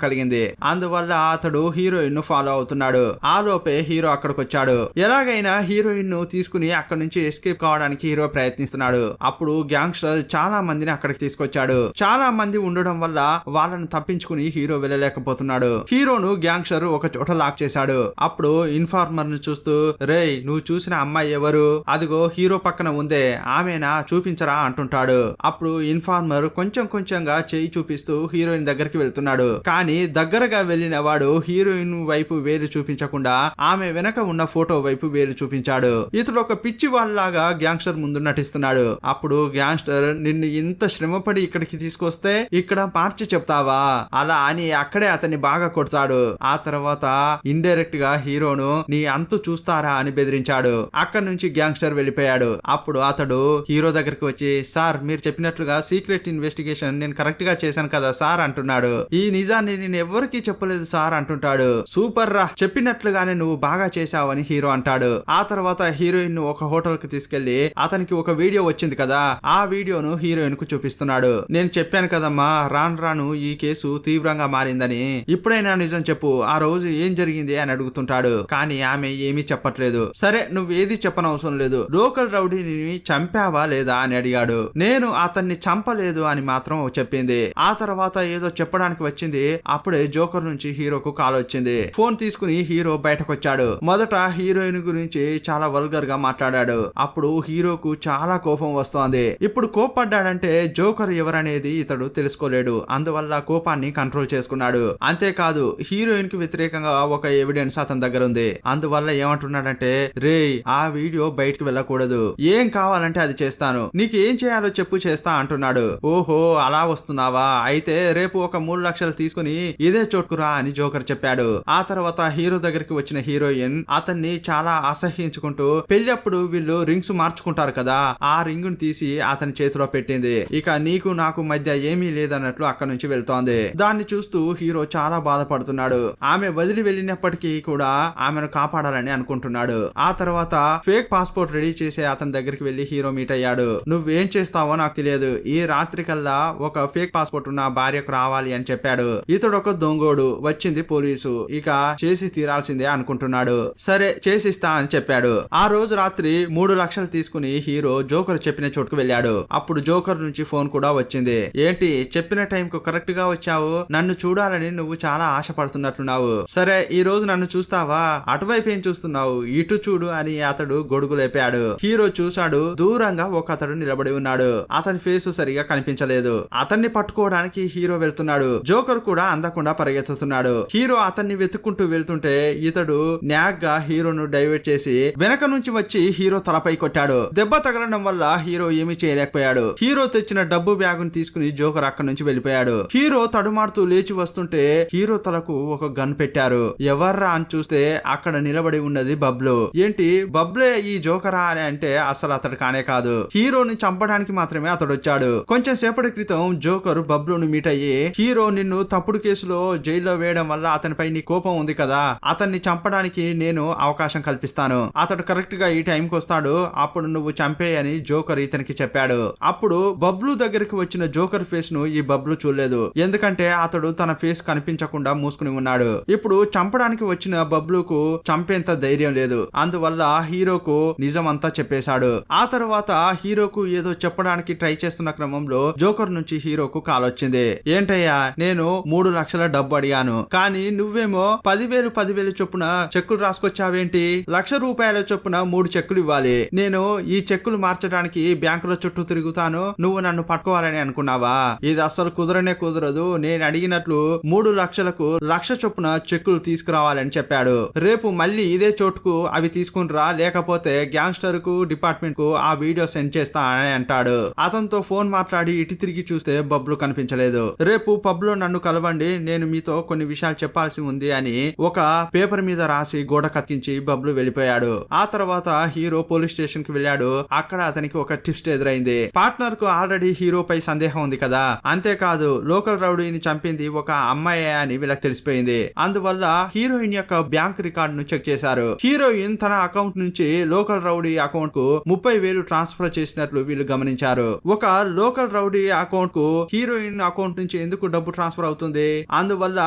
A: కలిగింది. అందువల్ల అతడు హీరోయిన్ ను ఫాలో అవుతున్నాడు. ఆ లోపే హీరో అక్కడికి వచ్చాడు. ఎలాగైనా హీరోయిన్ ను తీసుకుని అక్కడి నుంచి ఎస్కేప్ కావడానికి హీరో ప్రయత్నిస్తున్నాడు. అప్పుడు గ్యాంగ్స్టర్ చాలా మందిని అక్కడికి తీసుకొచ్చాడు. చాలా మంది ఉండడం వల్ల వాళ్ళని తప్పించుకుని హీరో వెళ్ళలేకపోతున్నాడు. హీరోను గ్యాంగ్స్టర్ ఒక చోట లాక్ చేశాడు. అప్పుడు ఇన్ఫార్మర్ ను చూస్తూ రేయ్, నువ్వు చూసిన అమ్మాయి ఎవరు, అదిగో హీరో పక్కన ఉందే, ఆమెనా, చూపించరా అంటుంటాడు. అప్పుడు ఇన్ఫార్మర్ కొంచెం కొంచెంగా చేయి చూపిస్తూ హీరోయిన్ దగ్గరికి వెళ్తున్నాడు. కానీ దగ్గరగా వెళ్ళిన వాడు హీరోయిన్ వైపు వేలు చూపించకుండా ఆమె వెనక ఉన్న ఫోటో వైపు వేలు చూపించాడు. ఇతడు ఒక పిచ్చి వాళ్ళలాగా గ్యాంగ్స్టర్ ముందు నటిస్తున్నాడు. అప్పుడు గ్యాంగ్స్టర్ నిన్ను ఇంత శ్రమపడి ఇక్కడికి తీసుకొస్తే ఇక్కడ మార్చి చెప్తావా అలా అని అక్కడే అతన్ని బాగా కొడతాడు. ఆ తర్వాత ఇండైరెక్ట్ గా హీరోను నీ అంతు చూస్తారా అని బెదిరించాడు. అక్కడి నుంచి గ్యాంగ్స్టర్ వెళ్ళిపోయాడు. అప్పుడు అతడు హీరో దగ్గరికి వచ్చి సార్, మీరు చెప్పినట్లుగా సీక్రెట్ ఇన్వెస్టిగేషన్ నేను కరెక్ట్ గా చేశాను కదా సార్ అంటున్నాడు. ఈ నిజాన్ని నేను ఎవరికీ చెప్పలేదు సార్ అంటుంటాడు. సూపర్ రా, చెప్పినట్లుగానే నువ్వు బాగా చేశావని హీరో అంటాడు. ఆ తర్వాత హీరోయిన్ ను ఒక హోటల్ కు తీసుకెళ్లి అతనికి ఒక వీడియో వచ్చింది కదా, ఆ వీడియోను హీరోయిన్ కు చూపిస్తున్నాడు. నేను చెప్పాను కదమ్మా, రాను రాను ఈ కేసు తీవ్రంగా మారిందని, ఇప్పుడైనా నిజం చెప్పు, ఆ రోజు ఏం జరిగింది అని అడుగుతుంటాడు. కానీ ఆమె ఏమీ చెప్పట్లేదు. సరే, నువ్వేది చెప్పనవసరం లేదు, లోకల్ రౌడీని చంపావా లేదా అని అడిగాడు. నేను అతన్ని చంపలేదు అని మాత్రం చెప్పింది. ఆ తర్వాత ఏదో చెప్పడానికి వచ్చింది. అప్పుడే జోకర్ నుంచి హీరోకు కాల్ వచ్చింది. ఫోన్ తీసుకుని హీరో బయటకు వచ్చాడు. మొదట హీరోయిన్ గురించి చాలా వల్గర్ గా మాట్లాడాడు. అప్పుడు హీరోకు చాలా కోపం వస్తోంది. ఇప్పుడు కోపడ్డాడంటే జోకర్ ఎవరనేది ఇతడు తెలుసుకోలేడు. అందువల్ల కోపాన్ని కంట్రోల్ చేసుకున్నాడు. అంతేకాదు హీరోయిన్ కి వ్యతిరేకంగా ఒక ఎవిడెన్స్ అతని దగ్గర ఉంది. అందువల్ల ఏమంటున్నాడంటే రే, ఆ వీడియో బయటకు వెళ్ళకూడదు, ఏం కావాలంటే అది చేస్తాను, నీకు ఏం చేయాలో చెప్పు చేస్తా అంటున్నాడు. ఓహో, అలా వస్తున్నావా, అయితే రేపు ఒక 3 లక్షలు తీసుకుని ఇదే చోటుకురా అని జోకర్ చెప్పాడు. ఆ తర్వాత హీరో దగ్గరికి వచ్చిన హీరోయిన్ అతన్ని చాలా అసహ్యించుకుంటూ పెళ్ళప్పుడు వీళ్ళు రింగ్స్ మార్చుకుంటారు కదా, ఆ రింగ్ ను తీసి అతని చేతిలో పెట్టింది. ఇక నీకు నాకు మధ్య ఏమీ లేదన్నట్లు అక్కడి నుంచి వెళ్తోంది. దాన్ని చూస్తూ హీరో చాలా బాధపడుతున్నాడు. ఆమె వదిలి వెళ్ళినప్పటికీ కూడా ఆమెను కాపాడాలని అనుకుంటున్నాడు. ఆ తర్వాత ఫేక్ పాస్పోర్ట్ రెడీ చేసే అతని దగ్గరికి వెళ్లి హీరో మీట్ అయ్యాడు. నువ్వేం చేస్తావో నాకు తెలియదు, ఈ రాత్రి కల్లా ఒక ఫేక్ పాస్పోర్ట్ ఉన్న భార్యకు రావాలి అని చెప్పాడు. ఇతడు ఒక దొంగోడు, వచ్చింది పోలీసు, ఇక చేసి తీరాల్సిందే అనుకుంటున్నాడు. సరే చేసిస్తా అని చెప్పాడు. ఆ రోజు రాత్రి 3 లక్షలు తీసుకుని హీరో జోకర్ చెప్పిన చోటుకు వెళ్ళాడు. అప్పుడు జోకర్ నుంచి ఫోన్ కూడా వచ్చింది. ఏంటి, చెప్పిన టైం కు కరెక్ట్ గా వచ్చావు, నన్ను చూడాలని నువ్వు చాలా ఆశపడుతున్నట్లున్నావు, సరే ఈ రోజు నన్ను చూస్తావా, అటువైపు ఏం చూస్తున్నావు, ఇటు చూడు అని అతడు గొడుగు లేపాడు. హీరో చూశాడు. దూరంగా ఒక అతడు నిలబడి ఉన్నాడు. అతని ఫేస్ సరిగా కనిపించలేదు. అతన్ని అతన్ని పట్టుకోవడానికి హీరో వెళ్తున్నాడు. జోకర్ కూడా అందకుండా పరిగెత్తుతున్నాడు. హీరో అతన్ని వెతుక్కుంటూ వెళ్తుంటే ఇతడు న్యాగ్ గా హీరోను డైవర్ట్ చేసి వెనక నుంచి వచ్చి హీరో తలపై కొట్టాడు. దెబ్బ తగలడం వల్ల హీరో ఏమీ చేయలేకపోయాడు. హీరో తెచ్చిన డబ్బు బ్యాగును తీసుకుని జోకర్ అక్కడి నుంచి వెళ్ళిపోయాడు. హీరో తడుమాడుతూ లేచి వస్తుంటే హీరో తలకు ఒక గన్ పెట్టారు. ఎవర్రా అని చూస్తే అక్కడ నిలబడి ఉన్నది బబ్లు. ఏంటి బబ్లే ఈ జోకరా అని అంటే అసలు అతడు కానే కాదు. హీరోని చంపడానికి మాత్రమే అతడు వచ్చాడు. కొంచెం సేపటి క్రితం జోకర్ బబ్లును మీట్ అయ్యి, హీరో నిన్ను తప్పుడు కేసులో జైల్లో వేయడం వల్ల అతనిపై నీ కోపం ఉంది కదా, అతన్ని చంపడానికి నేను అవకాశం కల్పిస్తాను, అతడు కరెక్ట్ గా ఈ టైంకి వస్తాడు, అప్పుడు నువ్వు చంపేయని జోకర్ ఇతనికి చెప్పాడు. అప్పుడు బబ్లు దగ్గరికి వచ్చిన జోకర్ ఫేస్ ను ఈ బబ్లు చూడలేదు. ఎందుకంటే అతడు తన ఫేస్ కనిపించకుండా మూసుకుని ఉన్నాడు. ఇప్పుడు చంపడానికి వచ్చిన బబ్లుకు చంపేంత ధైర్యం లేదు. అందువల్ల హీరోకు నిజం అంతా చెప్పేశాడు. ఆ తర్వాత హీరోకు ఏదో చెప్పడానికి ట్రై చేస్తున్న క్రమంలో జోకర్ నుంచి హీరోకు కాల్ వచ్చింది. ఏంటయ్యా, నేను 3 లక్షల డబ్బు అడిగాను, కానీ నువ్వేమో 10,000 చొప్పున చెక్కులు రాసుకొచ్చావేంటి? ₹1,00,000 చొప్పున 3 చెక్కులు ఇవ్వాలి. నేను ఈ చెక్కులు మార్చడానికి బ్యాంకుల చుట్టూ తిరుగుతాను, నువ్వు నన్ను పట్టుకోవాలని అనుకున్నావా? ఇది అస్సలు కుదరనే కుదరదు. నేను అడిగినట్లు 3 లక్షలకు 1,00,000 చొప్పున చెక్కులు తీసుకురావాలని చెప్పాడు. రేపు మళ్ళీ ఇదే చోటుకు అవి తీసుకునిరా, లేకపోతే గ్యాంగ్స్టర్ కు డిపార్ట్మెంట్ కు ఆ వీడియో సెండ్ చేస్తా అని అంటాడు. అతనితో ఫోన్ మాట్లాడి ఇటు తిరిగి చూస్తే బబ్లు కనిపించలేదు. రేపు పబ్ లో నన్ను కలవండి, నేను మీతో కొన్ని విషయాలు చెప్పాల్సి ఉంది అని ఒక పేపర్ మీద రాసి గోడ కత్తించి బబ్లు వెళ్ళిపోయాడు. ఆ తర్వాత హీరో పోలీస్ స్టేషన్ కి వెళ్ళాడు. అక్కడ అతనికి ఒక ట్విస్ట్ ఎదురైంది. పార్ట్నర్ కు ఆల్రెడీ హీరో పై సందేహం ఉంది కదా, అంతేకాదు లోకల్ రౌడీని చంపింది ఒక అమ్మాయే అని వీళ్ళకి తెలిసిపోయింది. అందువల్ల హీరోయిన్ యొక్క బ్యాంక్ రికార్డ్ ను చెక్ చేశారు. హీరోయిన్ తన అకౌంట్ నుంచి లోకల్ రౌడీ అకౌంట్ కు 30,000 ట్రాన్స్ఫర్ చేసినట్లు వీళ్ళు గమనించారు. ఒక లోకల్ రౌడీ అకౌంట్ కు హీరోయిన్ అకౌంట్ నుంచి ఎందుకు డబ్బు ట్రాన్స్ఫర్ అవుతుంది? అందువల్ల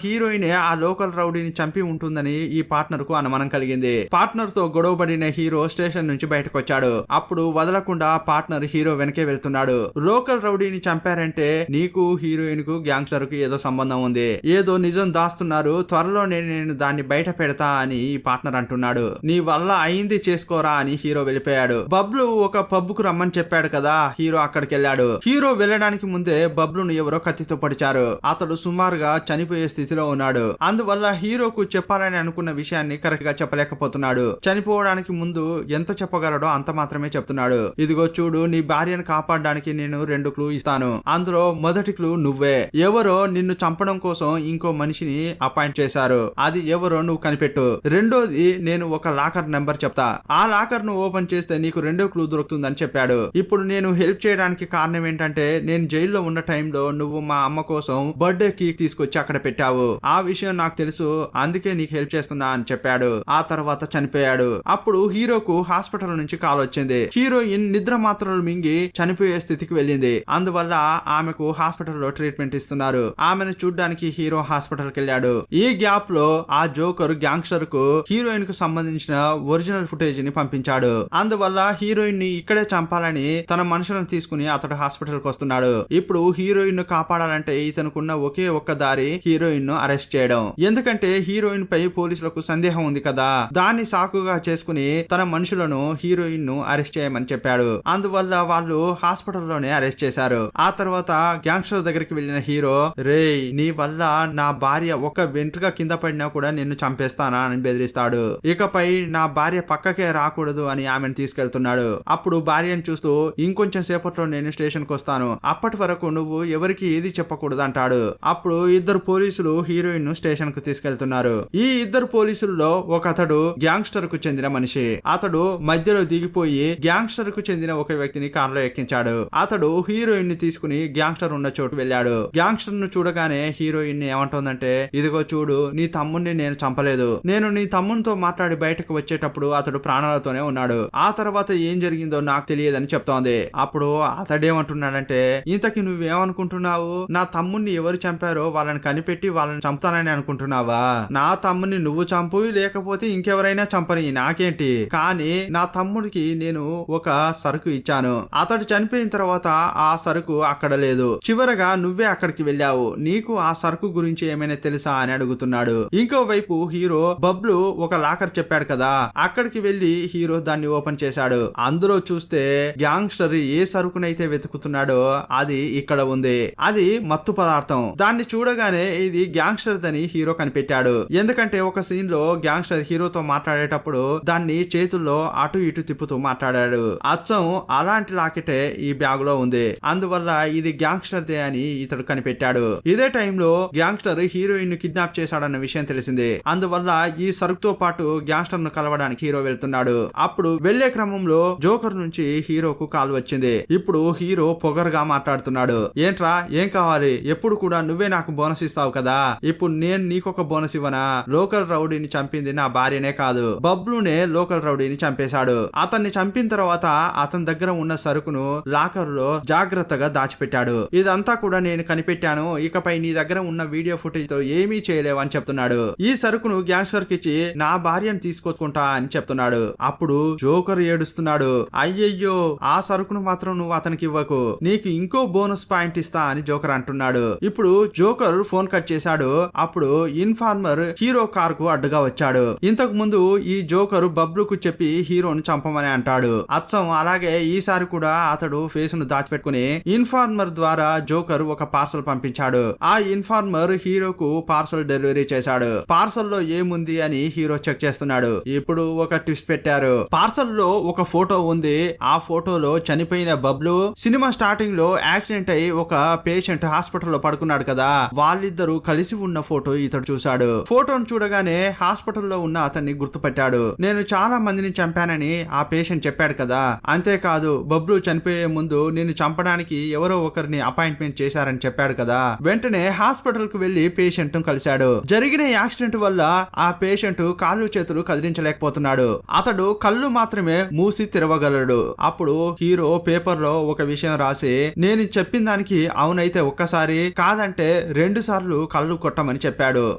A: హీరోయినే ఆ లోకల్ రౌడీని చంపి ఉంటుందని ఈ పార్ట్నర్ కు అనుమానం కలిగింది. పార్ట్నర్ తో గొడవపడిన హీరో స్టేషన్ నుంచి బయటకు వచ్చాడు. అప్పుడు వదలకుండా పార్ట్నర్ హీరో వెనకే వెళ్తున్నాడు. లోకల్ రౌడీని చంపారంటే నీకు హీరోయిన్ కు గ్యాంగ్స్టర్ కు ఏదో సంబంధం ఉంది, ఏదో నిజం దాస్తున్నారు, త్వరలోనే నేను దాన్ని బయట పెడతా అని ఈ పార్ట్నర్ అంటున్నాడు. నీ వల్ల అయింది చేసుకోరా అని హీరో వెళ్ళిపోయాడు. బబ్లు ఒక పబ్ కు రమ్మని చెప్పాడు కదా, హీరో అక్కడికి వెళ్ళాడు. హీరో వెళ్ళడానికి ముందే బబ్లును ఎవరో కత్తితో పడిచారు. అతడు సుమారుగా చనిపోయే స్థితిలో ఉన్నాడు. అందువల్ల హీరోకు చెప్పాలని అనుకున్న విషయాన్ని కరెక్ట్ గా చెప్పలేకపోతున్నాడు. చనిపోవడానికి ముందు ఎంత చెప్పగలడో అంత మాత్రమే చెప్తున్నాడు. ఇదిగో చూడు, నీ భార్యను కాపాడడానికి నేను 2 క్లూ ఇస్తాను. అందులో మొదటి క్లూ నువ్వే. ఎవరో నిన్ను చంపడం కోసం ఇంకో మనిషిని అపాయింట్ చేశారు. అది ఎవరో నువ్వు కనిపెట్టు. రెండోది, నేను ఒక లాకర్ నెంబర్ చెప్తా, ఆ లాకర్ ను ఓపెన్ చేస్తే నీకు 2వ క్లూ దొరుకుతుందని చెప్పాడు. ఇప్పుడు నేను హెల్ప్ చేయడానికి కారణం ఏంటంటే, నేను జైల్లో ఉన్న టైంలో నువ్వు మా అమ్మ కోసం బర్త్డే కేక్ తీసుకొచ్చి అక్కడ పెట్టావు. ఆ విషయం నాకు తెలుసు, అందుకే నీకు హెల్ప్ చేస్తున్నా అని చెప్పాడు. ఆ తర్వాత చనిపోయాడు. అప్పుడు హీరోకు హాస్పిటల్ నుంచి కాల్ వచ్చింది. హీరోయిన్ నిద్ర మాత్రలు మింగి చనిపోయే స్థితికి వెళ్ళింది. అందువల్ల ఆమెకు హాస్పిటల్లో ట్రీట్మెంట్ ఇస్తున్నారు. ఆమెను చూడ్డానికి హీరో హాస్పిటల్ కి వెళ్ళాడు. ఈ గ్యాప్ లో ఆ జోకర్ గ్యాంగ్స్టర్ కు హీరోయిన్ కు సంబంధించిన ఒరిజినల్ ఫుటేజ్ ని పంపించాడు. అందువల్ల హీరోయిన్ ని ఇక్కడే చంపాలని తన మనుషులను తీసుకుని అతడు హాస్పిటల్ కు వస్తున్నాడు. ఇప్పుడు హీరోయిన్ ను కాపాడాలంటే ఇతనుకున్న ఒకే ఒక్క దారి హీరోయిన్ ను అరెస్ట్ చేయడం. ఎందుకంటే హీరోయిన్ పై పోలీసులకు సందేహం ఉంది కదా, దాన్ని సాకుగా చేసుకుని తన మనుషులను హీరోయిన్ ను అరెస్ట్ చేయమని చెప్పాడు. అందువల్ల వాళ్ళు హాస్పిటల్లోనే అరెస్ట్ చేశారు. ఆ తర్వాత గ్యాంగ్స్టర్ దగ్గరికి వెళ్లిన హీరో, రేయ్ నీ వల్ల నా భార్య ఒక వెంట్రుక కింద పడినా కూడా నిన్ను చంపేస్తానా అని బెదిరిస్తాడు. ఇకపై నా భార్య పక్కకే రాకూడదు అని ఆమెను తీసుకెళ్తున్నాడు. అప్పుడు భార్యను చూస్తూ, ఇంకొంచెం సేపట్లో నేను స్టేషన్ కు వస్తాను, అప్పటి వరకు నువ్వు ఎవరికి ఏది చెప్పకూడదు అంటాడు. అప్పుడు 2 పోలీసులు హీరోయిన్ ను స్టేషన్ కు తీసుకెళ్తున్నారు. ఈ 2 పోలీసుల్లో ఒక అతడు గ్యాంగ్స్టర్ కు చెందిన మనిషి. అతడు మధ్యలో దిగిపోయి గ్యాంగ్స్టర్ కు చెందిన ఒక వ్యక్తిని కారులో ఎక్కించాడు. అతడు హీరోయిన్ ని తీసుకుని గ్యాంగ్స్టర్ ఉన్న చోటు వెళ్ళాడు. గ్యాంగ్స్టర్ ను చూడగానే హీరోయిన్ ఏమంటోందంటే, ఇదిగో చూడు, నీ తమ్ముడిని నేను చంపలేదు. నేను నీ తమ్మునితో మాట్లాడి బయటకు వచ్చేటప్పుడు అతడు ప్రాణాలతోనే ఉన్నాడు. ఆ తర్వాత ఏం జరిగిందో నాకు తెలియదని చెప్తోంది. అప్పుడు అతడేమంటున్నాడంటే, ఇంతకి నువ్వేమనుకుంటున్నావు? నా తమ్ముడిని ఎవరు చంపారో వాళ్ళని కనిపెట్టి వాళ్ళని చంపుతానని అనుకుంటున్నావా? నా తమ్ముడిని నువ్వు చంపు, లేకపోతే ఇంకెవరైనా చంపని, నాకేంటి? కానీ నా తమ్ముడికి నేను ఒక సరుకు ఇచ్చాను. అతడు చనిపోయిన తర్వాత ఆ సరుకు అక్కడ లేదు. చివరగా నువ్వే అక్కడికి వెళ్ళావు. నీకు ఆ సరుకు గురించి ఏమైనా తెలుసా అని అడుగుతున్నాడు. ఇంకోవైపు హీరో బబ్లు ఒక లాకర్ చెప్పాడు కదా, అక్కడికి వెళ్లి హీరో దాన్ని ఓపెన్ చేశాడు. అందులో చూస్తే గ్యాంగ్స్టర్ ఏ సరుకునైతే వెతుకుతున్నాడో అది ఇక్కడ ఉంది. అది మత్తు పదార్థం. దాన్ని చూడగానే ఇది గ్యాంగ్స్టర్ అని హీరో కనిపెట్టాడు. ఎందుకంటే ఒక సీన్ లో గ్యాంగ్స్టర్ హీరోతో మాట్లాడేటప్పుడు దాన్ని చేతుల్లో అటు ఇటు తిప్పుతూ మాట్లాడాడు. అచ్చం అలాంటి లాకెటే ఈ బ్యాగ్ లో ఉంది. అందువల్ల ఇది గ్యాంగ్స్టర్ దే అని ఇతడు కనిపెట్టాడు. ఇదే టైంలో గ్యాంగ్స్టర్ హీరోయిన్ ను కిడ్నాప్ చేశాడన్న విషయం తెలిసింది. అందువల్ల ఈ సరుకుతో పాటు గ్యాంగ్స్టర్ ను కలవడానికి హీరో వెళ్తున్నాడు. అప్పుడు వెళ్లే క్రమంలో జోకర్ నుంచి హీరోకు కాల్ వచ్చింది. ఇప్పుడు హీరో పొగరుగా మాట్లాడుతున్నాడు. ఏంట్రా, ఏం కావాలి? ఎప్పుడు కూడా నువ్వే నాకు బోనస్ ఇస్తావు కదా, ఇప్పుడు నేను నీకొక బోనస్ ఇవ్వనా? లోకల్ రౌడీని చంపింది నా భార్యనే కాదు, బబ్లునే లోకల్ రౌడీని చంపేశాడు. అతన్ని చంపిన తర్వాత అతని దగ్గర ఉన్న సరుకును లాకర్ లో జాగ్రత్తగా దాచిపెట్టాడు. ఇదంతా కూడా నేను కనిపెట్టాను. ఇకపై నీ దగ్గర ఉన్న వీడియో ఫుటేజ్ తో ఏమీ చేయలేవు అని చెప్తున్నాడు. ఈ సరుకును గ్యాంగ్స్టర్ కి ఇచ్చి నా భార్యను తీసుకొచ్చుకుంటా అని చెప్తున్నాడు. అప్పుడు జోకర్ ఏడుస్తున్నాడు. అయ్యయ్యో, ఆ సరుకును మాత్రం నువ్వు అతనికి ఇవ్వకు, నీకు ఇంకో బోనస్ పాయింట్ ఇస్తా అని జోకర్ అంటున్నాడు. ఇప్పుడు జోకర్ ఫోన్ కట్ చేశాడు. అప్పుడు ఇన్ఫార్మర్ హీరో కార్ కు అడ్డుగా వచ్చాడు. ఇంతకు ముందు ఈ జోకర్ బబ్లుకు చెప్పి హీరోను చంపమని అంటాడు. అచ్చం అలాగే ఈసారి కూడా అతడు ఫేస్ ను దాచిపెట్టుకుని ఇన్ఫార్మర్ ద్వారా జోకర్ ఒక పార్సల్ పంపించాడు. ఆ ఇన్ఫార్మర్ హీరోకు పార్సల్ డెలివరీ చేశాడు. పార్సల్ లో ఏముంది అని హీరో చెక్ చేస్తున్నాడు. ఇప్పుడు ఒక ట్విస్ట్ పెట్టారు. పార్సల్ లో ఒక ఫోటో ఉంది. ఆ ఫోటోలో చనిపోయిన బబ్లు సినిమా స్టార్టింగ్ లో యాక్సిడెంట్ అయి ఒక పేషెంట్ హాస్పిటల్ లో పడుకున్నాడు కదా, వాళ్ళిద్దరూ కలిసి ఉన్న ఫోటో ఇతడు చూశాడు. ఫోటోను చూడగానే హాస్పిటల్లో ఉన్న అతన్ని గుర్తుపట్టాడు. నేను చాలా మందిని చంపానని ఆ పేషెంట్ చెప్పాడు కదా, అంతేకాదు బబ్లు చనిపోయే ముందు నిన్ను చంపడానికి ఎవరో ఒకరిని అపాయింట్మెంట్ చేశారని చెప్పాడు కదా. వెంటనే హాస్పిటల్ కు వెళ్లి పేషెంట్ ను కలిశాడు. జరిగిన యాక్సిడెంట్ వల్ల ఆ పేషెంట్ కాళ్ళు చేతులు కదిలించలేకపోతున్నాడు. అతడు కళ్ళు మాత్రమే మూసి తెరవగలడు. అప్పుడు హీరో పేపర్ లో ఒక విషయం రాసి నేను చెప్పిన దానికి అవునైతే ఒక్కసారి, కాదంటే 2 సార్లు కళ్ళు కొట్టమని చెప్పాడు.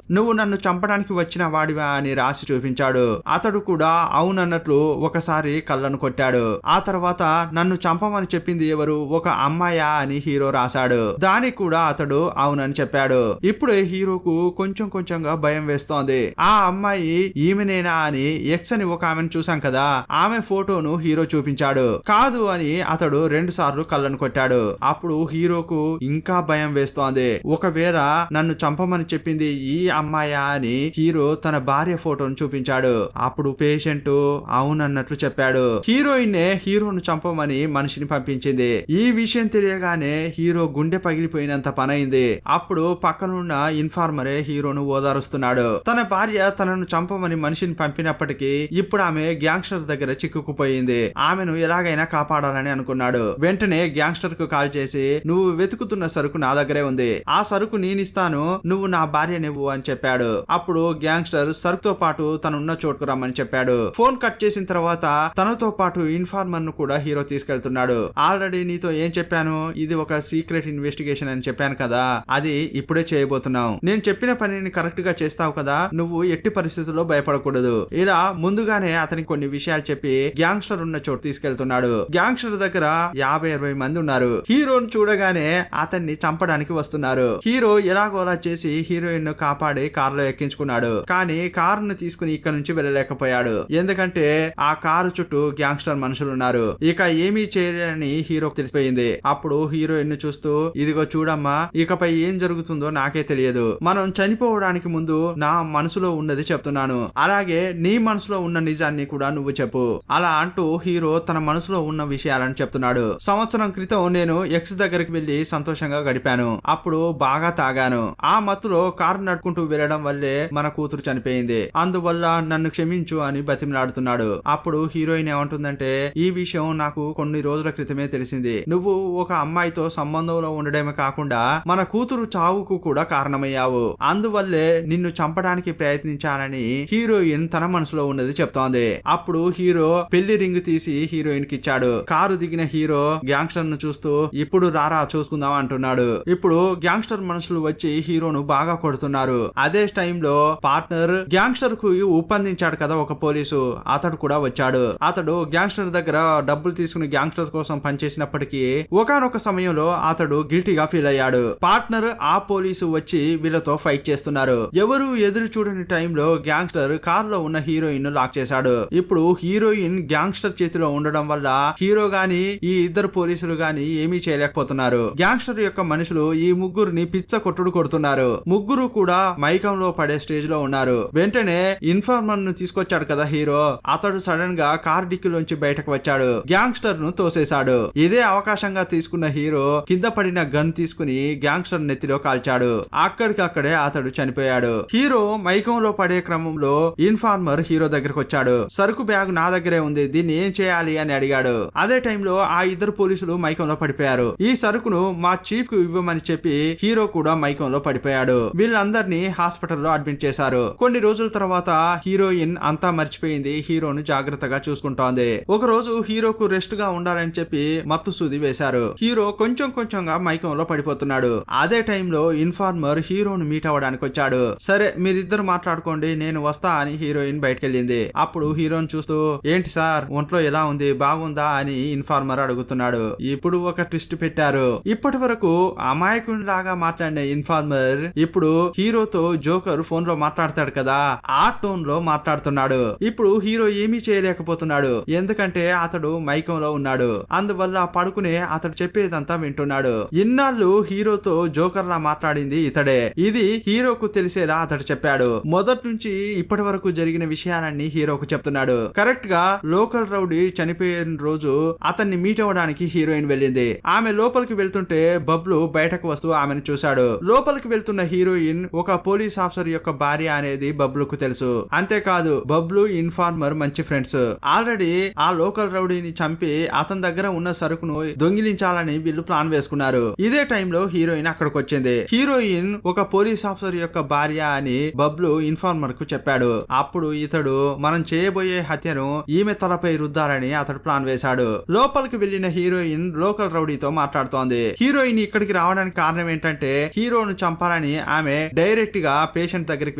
A: నువ్వు నన్ను చంపడానికి వచ్చిన వాడివా అని రాసి చూపించాడు. అతడు కూడా అవునన్నట్లు ఒకసారి కళ్ళను కొట్టాడు. ఆ తర్వాత నన్ను చంపమని చెప్పింది ఎవరు, ఒక అమ్మాయా అని హీరో రాశాడు. దానికి కూడా అతడు అవునని చెప్పాడు. ఇప్పుడే హీరోకు కొంచెం కొంచెంగా భయం వేస్తోంది. ఆ అమ్మాయి ఈమెనేనా అని ఎక్స్ అని ఒక ఆమెను చూసాం కదా, ఆమె ఫోటోను హీరో చూపించాడు. కాదు అని అతడు 2 సార్లు కళ్ళను కొట్టాడు. అప్పుడు హీరోకు ఇంకా భయం వేస్తోంది. ఒకవేళ నన్ను చంపమని చెప్పింది ఈ అమ్మాయా అని హీరో తన భార్య ఫోటోను చూపించాడు. అప్పుడు పేషెంట్ అవునన్నట్లు చెప్పాడు. హీరోయిన్ హీరోను చంపమని మనిషిని పంపించింది. ఈ విషయం తెలియగానే హీరో గుండె పగిలిపోయినంత పనైంది. అప్పుడు పక్కనున్న ఇన్ఫార్మరే హీరోను ఓదారుస్తున్నాడు. తన భార్య తనను చంపమని మనిషిని పంపినప్పటికీ ఇప్పుడు ఆమె గ్యాంగ్స్టర్ దగ్గర చిక్కుకుపోయింది. ఆమెను ఎలాగైనా కాపాడాలని అనుకున్నాడు. వెంటనే గ్యాంగ్స్టర్ కు కాల్ చేసి నువ్వు వెతుకుతున్న సరుకు నా దగ్గరే ఉంది, ఆ సరుకు నేనిస్తాను, నువ్వు నా భార్యనివ్వు అని చెప్పాడు. అప్పుడు గ్యాంగ్స్టర్ సరుకుతో పాటు తనున్న చోటుకు రమ్మని చెప్పాడు. ఫోన్ కట్ చేసిన తర్వాత తనతో పాటు ఇన్ఫార్మర్ ను కూడా హీరో తీసుకెళ్తున్నాడు. ఆల్రెడీ నీతో ఏం చెప్పాను, ఇది ఒక సీక్రెట్ ఇన్వెస్టిగేషన్ అని చెప్పాను కదా, అది ఇప్పుడే చేయబోతున్నాం. నేను చెప్పిన పనిని కరెక్ట్ గా చేస్తావు కదా, నువ్వు ఎట్టి పరిస్థితుల్లో భయపడకూడదు. ఇలా ముందుగానే అతనికి కొన్ని విషయాలు చెప్పి గ్యాంగ్స్టర్ ఉన్న చోటు తీసుకెళ్తున్నాడు. గ్యాంగ్స్టర్ దగ్గర 50-60 మంది ఉన్నారు. హీరోని చూడగానే అతన్ని చంపడానికి వస్తున్నారు. హీరో ఎలాగోలా చేసి హీరోయిన్ ను కాపాడి కారులో ఎక్కించుకున్నాడు. కానీ కారును తీసుకుని ఇక్కడ నుంచి వెళ్ళలేకపోయాడు. ఎందుకంటే ఆ కారు చుట్టూ గ్యాంగ్స్టర్ మనుషులు ఉన్నారు. ఇక ఏమీ చేయలేని హీరోకి తెలిసిపోయింది. అప్పుడు హీరోయిన్ ను చూస్తూ ఇదిగో చూడమ్మా, ఇకపై ఏం జరుగుతుందో నాకే తెలియదు. మనం చనిపోవడానికి ముందు నా మనసులో ఉన్నది చెప్తున్నాను, అలాగే నీ మనసులో ఉన్న నిజాన్ని కూడా నువ్వు చెప్పు. అలా అంటూ హీరో తన మనసులో ఉన్న విషయాలను చెప్తున్నాడు. సంవత్సరం క్రితం నేను ఎక్స్ దగ్గరికి వెళ్లి సంతోషంగా గడిపాను. అప్పుడు బాగా తాగాను. ఆ మత్తులో కారు నడుపుకుంటూ వెళ్లడం వల్లే మన కూతురు చనిపోయింది. అందువల్ల నన్ను క్షమించు అని బతిమలాడుతున్నాడు. అప్పుడు హీరోయిన్ ఏమంటుందంటే ఈ విషయం నాకు కొన్ని రోజుల క్రితమే తెలిసింది. నువ్వు ఒక అమ్మాయితో సంబంధంలో ఉండడమే కాకుండా మన కూతురు చావుకు కూడా కారణమయ్యావు. అందువల్లే నిన్ను చంపడానికి ప్రయత్నించాలని హీరోయిన్ తన మనసులో ఉన్నది చెప్తోంది. అప్పుడు హీరో పెళ్లి రింగ్ తీసి హీరోయిన్ కి ఇచ్చాడు. కారు దిగిన హీరో గ్యాంగ్స్టర్ ను చూస్తూ ఇప్పుడు రారా చూసుకుందాం అంటున్నాడు. ఇప్పుడు గ్యాంగ్స్టర్ మనుషులు వచ్చి హీరోను బాగా కొడుతున్నారు. అదే టైంలో పార్ట్నర్ గ్యాంగ్స్టర్ కు ఒప్పందించాడు కదా ఒక పోలీసు, అతడు కూడా వచ్చాడు. అతడు గ్యాంగ్స్టర్ దగ్గర డబ్బులు తీసుకుని గ్యాంగ్స్టర్ కోసం పనిచేసినప్పటికీ ఒకానొక సమయంలో అతడు గిల్టీగా ఫీల్ అయ్యాడు. పార్ట్నర్ ఆ పోలీసు వచ్చి వీళ్ళతో ఫైట్ చేస్తున్నారు. ఎవరు ఎదురు చూడని టైంలో గ్యాంగ్స్టర్ కార్ లో ఉన్న హీరోయిన్ లాక్ చేశాడు. ఇప్పుడు హీరోయిన్ గ్యాంగ్స్టర్ చేతిలో ఉండడం వల్ల హీరో గాని ఈ ఇద్దరు పోలీసులు గాని ఏమీ చేయలేకపోతున్నారు. పడిపోతున్నారు. గ్యాంగ్స్టర్ యొక్క మనుషులు ఈ ముగ్గురిని పిచ్చ కొట్టుడు కొడుతున్నారు. ముగ్గురు కూడా మైకంలో పడే స్టేజ్ లో ఉన్నారు. వెంటనే ఇన్ఫార్మర్ ను తీసుకొచ్చాడు కదా హీరో, అతడు సడన్ గా కార్ డిక్కీలోంచి బయటకు వచ్చాడు. గ్యాంగ్స్టర్ ను తోసేశాడు. ఇదే అవకాశంగా తీసుకున్న హీరో కింద పడిన గన్ తీసుకుని గ్యాంగ్స్టర్ నెత్తిలో కాల్చాడు. అక్కడికక్కడే అతడు చనిపోయాడు. హీరో మైకంలో పడే క్రమంలో ఇన్ఫార్మర్ హీరో దగ్గరకు వచ్చాడు. సరుకు బ్యాగ్ నా దగ్గరే ఉంది, దీన్ని ఏం చేయాలి అని అడిగాడు. అదే టైంలో ఆ ఇద్దరు పోలీసులు మైకంలో పడిపోయారు. ఈ సరుకును మా చీఫ్ కు ఇవ్వమని చెప్పి హీరో కూడా మైకంలో పడిపోయాడు. వీళ్ళందరినీ హాస్పిటల్లో అడ్మిట్ చేశారు. కొన్ని రోజుల తర్వాత హీరోయిన్ అంతా మర్చిపోయింది. హీరోను జాగ్రత్తగా చూసుకుంటోంది. ఒక రోజు హీరోకు రెస్ట్ గా ఉండాలని చెప్పి మత్తు సూది వేశారు. హీరో కొంచెం కొంచెంగా మైకంలో పడిపోతున్నాడు. అదే టైంలో ఇన్ఫార్మర్ హీరోను మీట్ అవ్వడానికి వచ్చాడు. సరే మీరిద్దరు మాట్లాడుకోండి, నేను వస్తా అని హీరోయిన్ బయటకెళ్ళింది. అప్పుడు హీరోని చూస్తూ ఏంటి సార్ ఒంట్లో ఎలా ఉంది, బాగుందా అని ఇన్ఫార్మర్ అడుగుతున్నాడు. ఇప్పుడు ఒక ట్విస్ట్ పెట్టారు. ఇప్పటి వరకు అమాయకుని లాగా మాట్లాడిన ఇన్ఫార్మర్ ఇప్పుడు హీరోతో జోకర్ ఫోన్ లో మాట్లాడతాడు కదా, ఆ టోన్ లో మాట్లాడుతున్నాడు. ఇప్పుడు హీరో ఏమీ చేయలేకపోతున్నాడు, ఎందుకంటే అతడు మైకంలో ఉన్నాడు. అందువల్ల పడుకునే అతడు చెప్పేదంతా వింటున్నాడు. ఇన్నాళ్ళు హీరోతో జోకర్ లా మాట్లాడింది ఇతడే. ఇది హీరోకు తెలిసేలా అతడు చెప్పాడు. మొదటి నుంచి ఇప్పటి వరకు జరిగిన విషయాలన్నీ హీరోకు చెప్తున్నాడు. కరెక్ట్ గా లోకల్ రౌడీ చనిపోయిన రోజు అతన్ని మీట్ అవ్వడానికి హీరోయిన్ వెళ్ళింది. ఆమె లోపలికి వెళ్తుంటే బబ్లు బయటకు వస్తూ ఆమెను చూశాడు. లోపలికి వెళ్తున్న హీరోయిన్ ఒక పోలీస్ ఆఫీసర్ యొక్క భార్య అనేది బబ్లుకు తెలుసు. అంతేకాదు బబ్లు ఇన్ఫార్మర్ మంచి ఫ్రెండ్స్. ఆల్రెడీ ఆ లోకల్ రౌడీని చంపి అతని దగ్గర ఉన్న సరుకును దొంగిలించాలని వీళ్ళు ప్లాన్ వేసుకున్నారు. ఇదే టైంలో హీరోయిన్ అక్కడికి వచ్చింది. హీరోయిన్ ఒక పోలీస్ ఆఫీసర్ యొక్క భార్య అని బబ్లు ఇన్ఫార్మర్ కు చెప్పాడు. అప్పుడు ఇతడు మనం చేయబోయే హత్యను ఈమె తలపై రుద్దాలని అతడు ప్లాన్ వేశాడు. లోపలికి వెళ్లిన హీరోయిన్ లోకల్ రౌడీతో మాట్లాడుతోంది. హీరోయిన్ ఇక్కడికి రావడానికి కారణం ఏంటంటే హీరోను చంపాలని ఆమె డైరెక్ట్ గా పేషెంట్ దగ్గరికి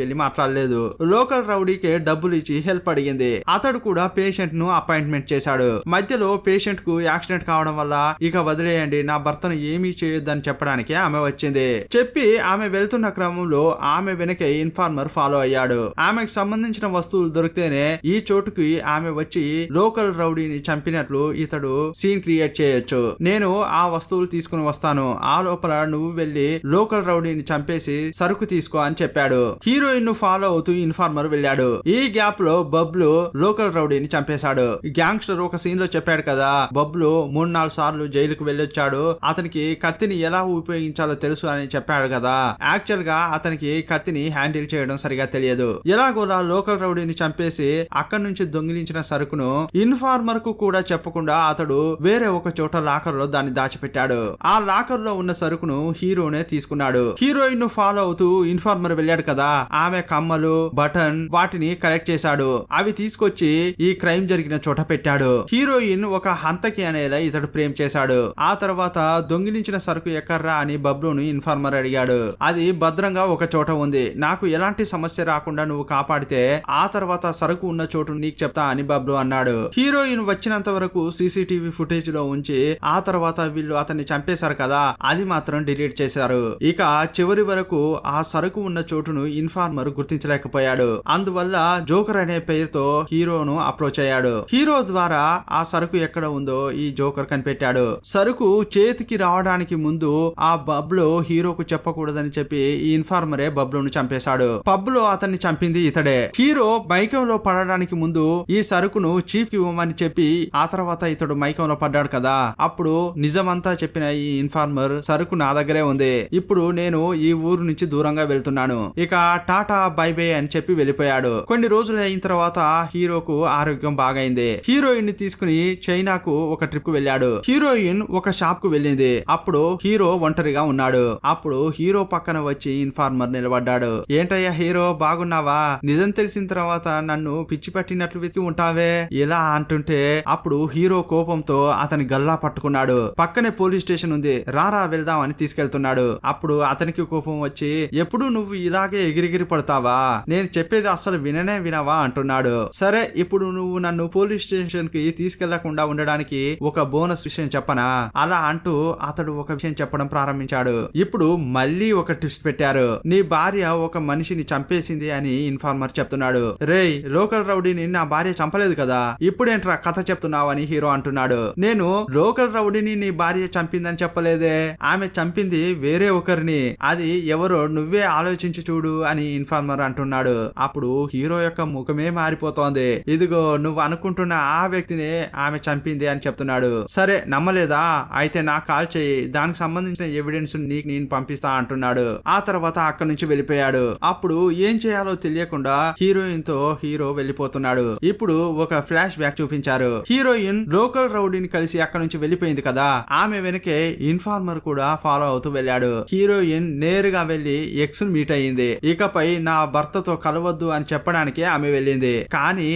A: వెళ్లి మాట్లాడలేదు. లోకల్ రౌడీకి డబ్బులు ఇచ్చి హెల్ప్ అడిగింది. అతడు కూడా పేషెంట్ ను అపాయింట్మెంట్ చేశాడు. మధ్యలో పేషెంట్ కు యాక్సిడెంట్ కావడం వల్ల ఇక వదిలేయండి, నా భర్తను ఏమీ చేయొద్దని చెప్పడానికి ఆమె వచ్చింది. చెప్పి ఆమె వెళ్తున్న క్రమంలో ఆమె వెనకే ఇన్ఫార్మర్ ఫాలో అయ్యాడు. ఆమెకు సంబంధించిన వస్తువులు దొరికితేనే ఈ చోటుకి ఆమె వచ్చి లోకల్ రౌడీని చంపినట్లు ఇతడు సీన్ క్రియేట్ చేయొచ్చు. నేను ఆ వస్తువులు తీసుకుని వస్తాను, ఆ లోపల నువ్వు వెళ్లి లోకల్ రౌడీని చంపేసి సరుకు తీసుకో అని చెప్పాడు. హీరోయిన్ ను ఫాలో అవుతూ ఇన్ఫార్మర్ వెళ్ళాడు. ఈ గ్యాప్ లో బబ్లు లోకల్ రౌడీని చంపేశాడు. గ్యాంగ్స్టర్ ఒక సీన్ లో చెప్పాడు కదా, బబ్లు 3-4 సార్లు జైలుకు వెళ్ళొచ్చాడు, అతనికి కత్తిని ఎలా ఉపయోగించాలో తెలుసు అని చెప్పాడు కదా. యాక్చువల్ గా అతనికి కత్తిని హ్యాండిల్ చేయడం సరిగా తెలియదు. ఎలాగోలా లోకల్ రౌడీని చంపేసి అక్కడి నుంచి దొంగిలించిన సరుకును ఇన్ఫార్మర్ కు కూడా చెప్పకుండా అతడు వేరే ఒక చోట లాకర్ లో దాన్ని దాచిపెట్టాడు. ఆ లాకర్ లో ఉన్న సరుకును హీరోనే తీసుకున్నాడు. హీరోయిన్ ను ఫాలో అవుతూ ఇన్ఫార్మర్ వెళ్ళాడు కదా, ఆమె కమ్మలు బటన్ వాటిని కలెక్ట్ చేశాడు. అవి తీసుకొచ్చి ఈ క్రైమ్ జరిగిన చోట పెట్టాడు. హీరోయిన్ ఒక హంతకి అనేలా ఇతడు ప్రేమ్ చేశాడు. ఆ తర్వాత దొంగిలించిన సరుకు ఎక్కర్రా అని బబ్లును ఇన్ఫార్మర్ అడిగాడు. అది భద్రంగా ఒక చోట ఉంది, నాకు ఎలాంటి సమస్య రాకుండా నువ్వు కాపాడితే ఆ తర్వాత సరుకు ఉన్న చోటు నీకు చెప్తా అని బబ్లు అన్నాడు. హీరోయిన్ వచ్చినంత వరకు సీసీటీవీ ఫుటేజ్ లో ఉంచి ఆ తర్వాత వీళ్ళు అతన్ని చంపేశారు కదా, అది మాత్రం డిలీట్ చేశారు. ఇక చివరి వరకు ఆ సరుకు ఉన్న చోటును ఇన్ఫార్మర్ గుర్తించలేకపోయాడు. అందువల్ల జోకర్ అనే పేరుతో హీరోను అప్రోచ్ అయ్యాడు. హీరో ద్వారా ఆ సరుకు ఎక్కడ ఉందో ఈ జోకర్ కనిపెట్టాడు. సరుకు చేతికి రావడానికి ముందు ఆ బబ్లు హీరోకు చెప్పకూడదని చెప్పి ఈ ఇన్ఫార్మరే బబ్లును చంపేశాడు. పబ్ లో అతన్ని చంపింది ఇతడే. హీరో మైకంలో పడడానికి ముందు ఈ సరుకును చీఫ్ కి ఇవ్వమని చెప్పి ఆ తర్వాత ఇతడు మైకంలో పడ్డాడు కదా, అప్పుడు నిజమంతా చెప్పిన ఈ ఇన్ఫార్మర్ సరుకు నా దగ్గరే ఉంది, ఇప్పుడు నేను ఈ ఊరు నుంచి దూరంగా వెళ్తున్నాను, ఇక టాటా బై బై అని చెప్పి వెళ్ళిపోయాడు. కొన్ని రోజులు అయిన తర్వాత హీరోకు ఆరోగ్యం బాగైంది. హీరోయిన్ ని తీసుకుని చైనాకు ఒక ట్రిప్ కు వెళ్ళాడు. హీరోయిన్ ఒక షాప్ కు వెళ్ళింది. అప్పుడు హీరో ఒంటరిగా ఉన్నాడు. అప్పుడు హీరో పక్కన వచ్చి ఇన్ఫార్మర్ నిలబడ్డాడు. ఏంటయ్యా హీరో బాగున్నావా, నిజం తెలిసిన తర్వాత నన్ను పిచ్చి పట్టినట్లు వెతికి ఉంటావే ఇలా అంటుంటే అప్పుడు హీరో కోపంతో అతని గల్లా పట్టుకున్నాడు. పక్కనే పోలీస్ స్టేషన్ ఉంది, రారా వెళ్దాం అని తీసుకెళ్తున్నాడు. అప్పుడు అతనికి కోపం వచ్చి ఎప్పుడు నువ్వు ఇలాగే ఎగిరిగిరి పడతావా, నేను చెప్పేది అసలు వినవా అంటున్నాడు. సరే ఇప్పుడు నువ్వు నన్ను పోలీస్ స్టేషన్ కి తీసుకెళ్లకుండా ఉండడానికి ఒక బోనస్ విషయం చెప్పనా అలా అంటూ అతడు ఒక విషయం చెప్పడం ప్రారంభించాడు. ఇప్పుడు మళ్ళీ ఒక ట్విస్ట్ పెట్టారు. నీ భార్య ఒక మనిషిని చంపేసింది అని ఇన్ఫార్మర్ చెప్తున్నాడు. రేయ్ లోకల్ రౌడీని నా భార్య చంపలేదు కదా, ఇప్పుడేంట్రా కథ చెప్తున్నావు అని హీరో అంటున్నాడు. నేను లోకల్ రౌడీని నీ భార్య చంపిందని చెప్పలేదే, ఆమె చంపింది వేరే ఒకరిని, అది ఎవరో నువ్వే ఆలోచించి చూడు అని ఇన్ఫార్మర్ అంటున్నాడు. అప్పుడు హీరో యొక్క ముఖమే మారిపోతోంది. ఇదిగో నువ్వు అనుకుంటున్న ఆ వ్యక్తిని ఆమె చంపింది అని చెప్తున్నాడు. సరే నమ్మలేదా, అయితే నాకు కాల్ చేయి, దానికి సంబంధించిన ఎవిడెన్స్ నీకు నేను పంపిస్తా అంటున్నాడు. ఆ తర్వాత అక్కడి నుంచి వెళ్ళిపోయాడు. అప్పుడు ఏం చేయాలో తెలియకుండా హీరోయిన్ తో హీరో వెళ్ళిపోతున్నాడు. ఇప్పుడు ఒక ఫ్లాష్ బ్యాక్ చూపించారు. హీరోయిన్ లోకల్ రౌడీని కలిసి అక్కడ నుంచి వెళ్ళిపోయింది కదా, ఆమె వెనకే ఇన్ఫార్మర్ కూడా ఫాలో అవుతూ వెళ్ళాడు. హీరోయిన్ నేరుగా వెళ్లి ఎక్స్ ను మీట్ అయ్యింది. ఇకపై నా భర్తతో కలవద్దు అని చెప్పడానికి ఆమె వెళ్ళింది. కానీ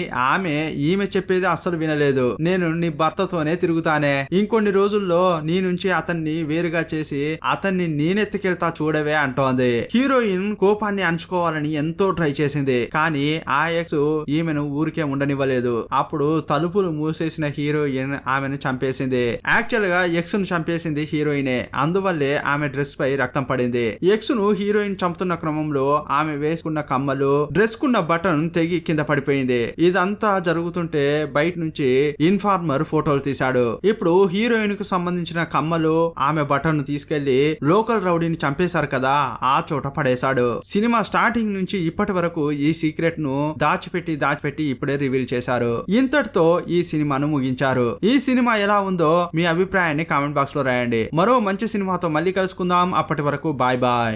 A: ఈమె చెప్పేది అస్సలు వినలేదు. నేను నీ భర్తతోనే తిరుగుతానే, ఇంకొన్ని రోజుల్లో నీ నుంచి అతన్ని వేరుగా చేసి అతన్ని నేనెత్తుకెళ్తా చూడవే అంటోంది. హీరోయిన్ కోపాన్ని అణుచుకోవాలని ఎంతో ట్రై చేసింది, కానీ ఆ ఎక్స్ ఈమెను ఊరికే ఉండనివ్వలేదు. అప్పుడు తలుపులు మూసేసిన హీరోయిన్ ఆమెను చంపేసింది. యాక్చువల్ గా ఎక్స్ ను చంపేసింది హీరోయినే, అందువల్లే ఆమె డ్రెస్ పై రక్తం పడింది. ఎక్స్ ను హీరోయిన్ చంపుతున్న క్రమంలో ఆమె వేసుకున్న కమ్మలు, డ్రెస్ కున్న బటన్ తెగి కింద పడిపోయింది. ఇదంతా జరుగుతుంటే బయట నుంచి ఇన్ఫార్మర్ ఫోటోలు తీశాడు. ఇప్పుడు హీరోయిన్ కు సంబంధించిన కమ్మలు, ఆమె బటన్ తీసుకెళ్లి లోకల్ రౌడీని చంపేశారు కదా ఆ చోట పడేశాడు. సినిమా స్టార్టింగ్ నుంచి ఇప్పటి వరకు ఈ సీక్రెట్ ను దాచిపెట్టి ఇప్పుడే రివీల్ చేశారు. ఇంతటితో ఈ సినిమాను ముగించారు. ఈ సినిమా ఎలా ఉందో మీ అభిప్రాయాన్ని కామెంట్ బాక్స్ లో రాయండి. మరో మంచి సినిమాతో మళ్ళీ కలుసుకుందాం. అప్పటి వరకు బాయ్ బాయ్.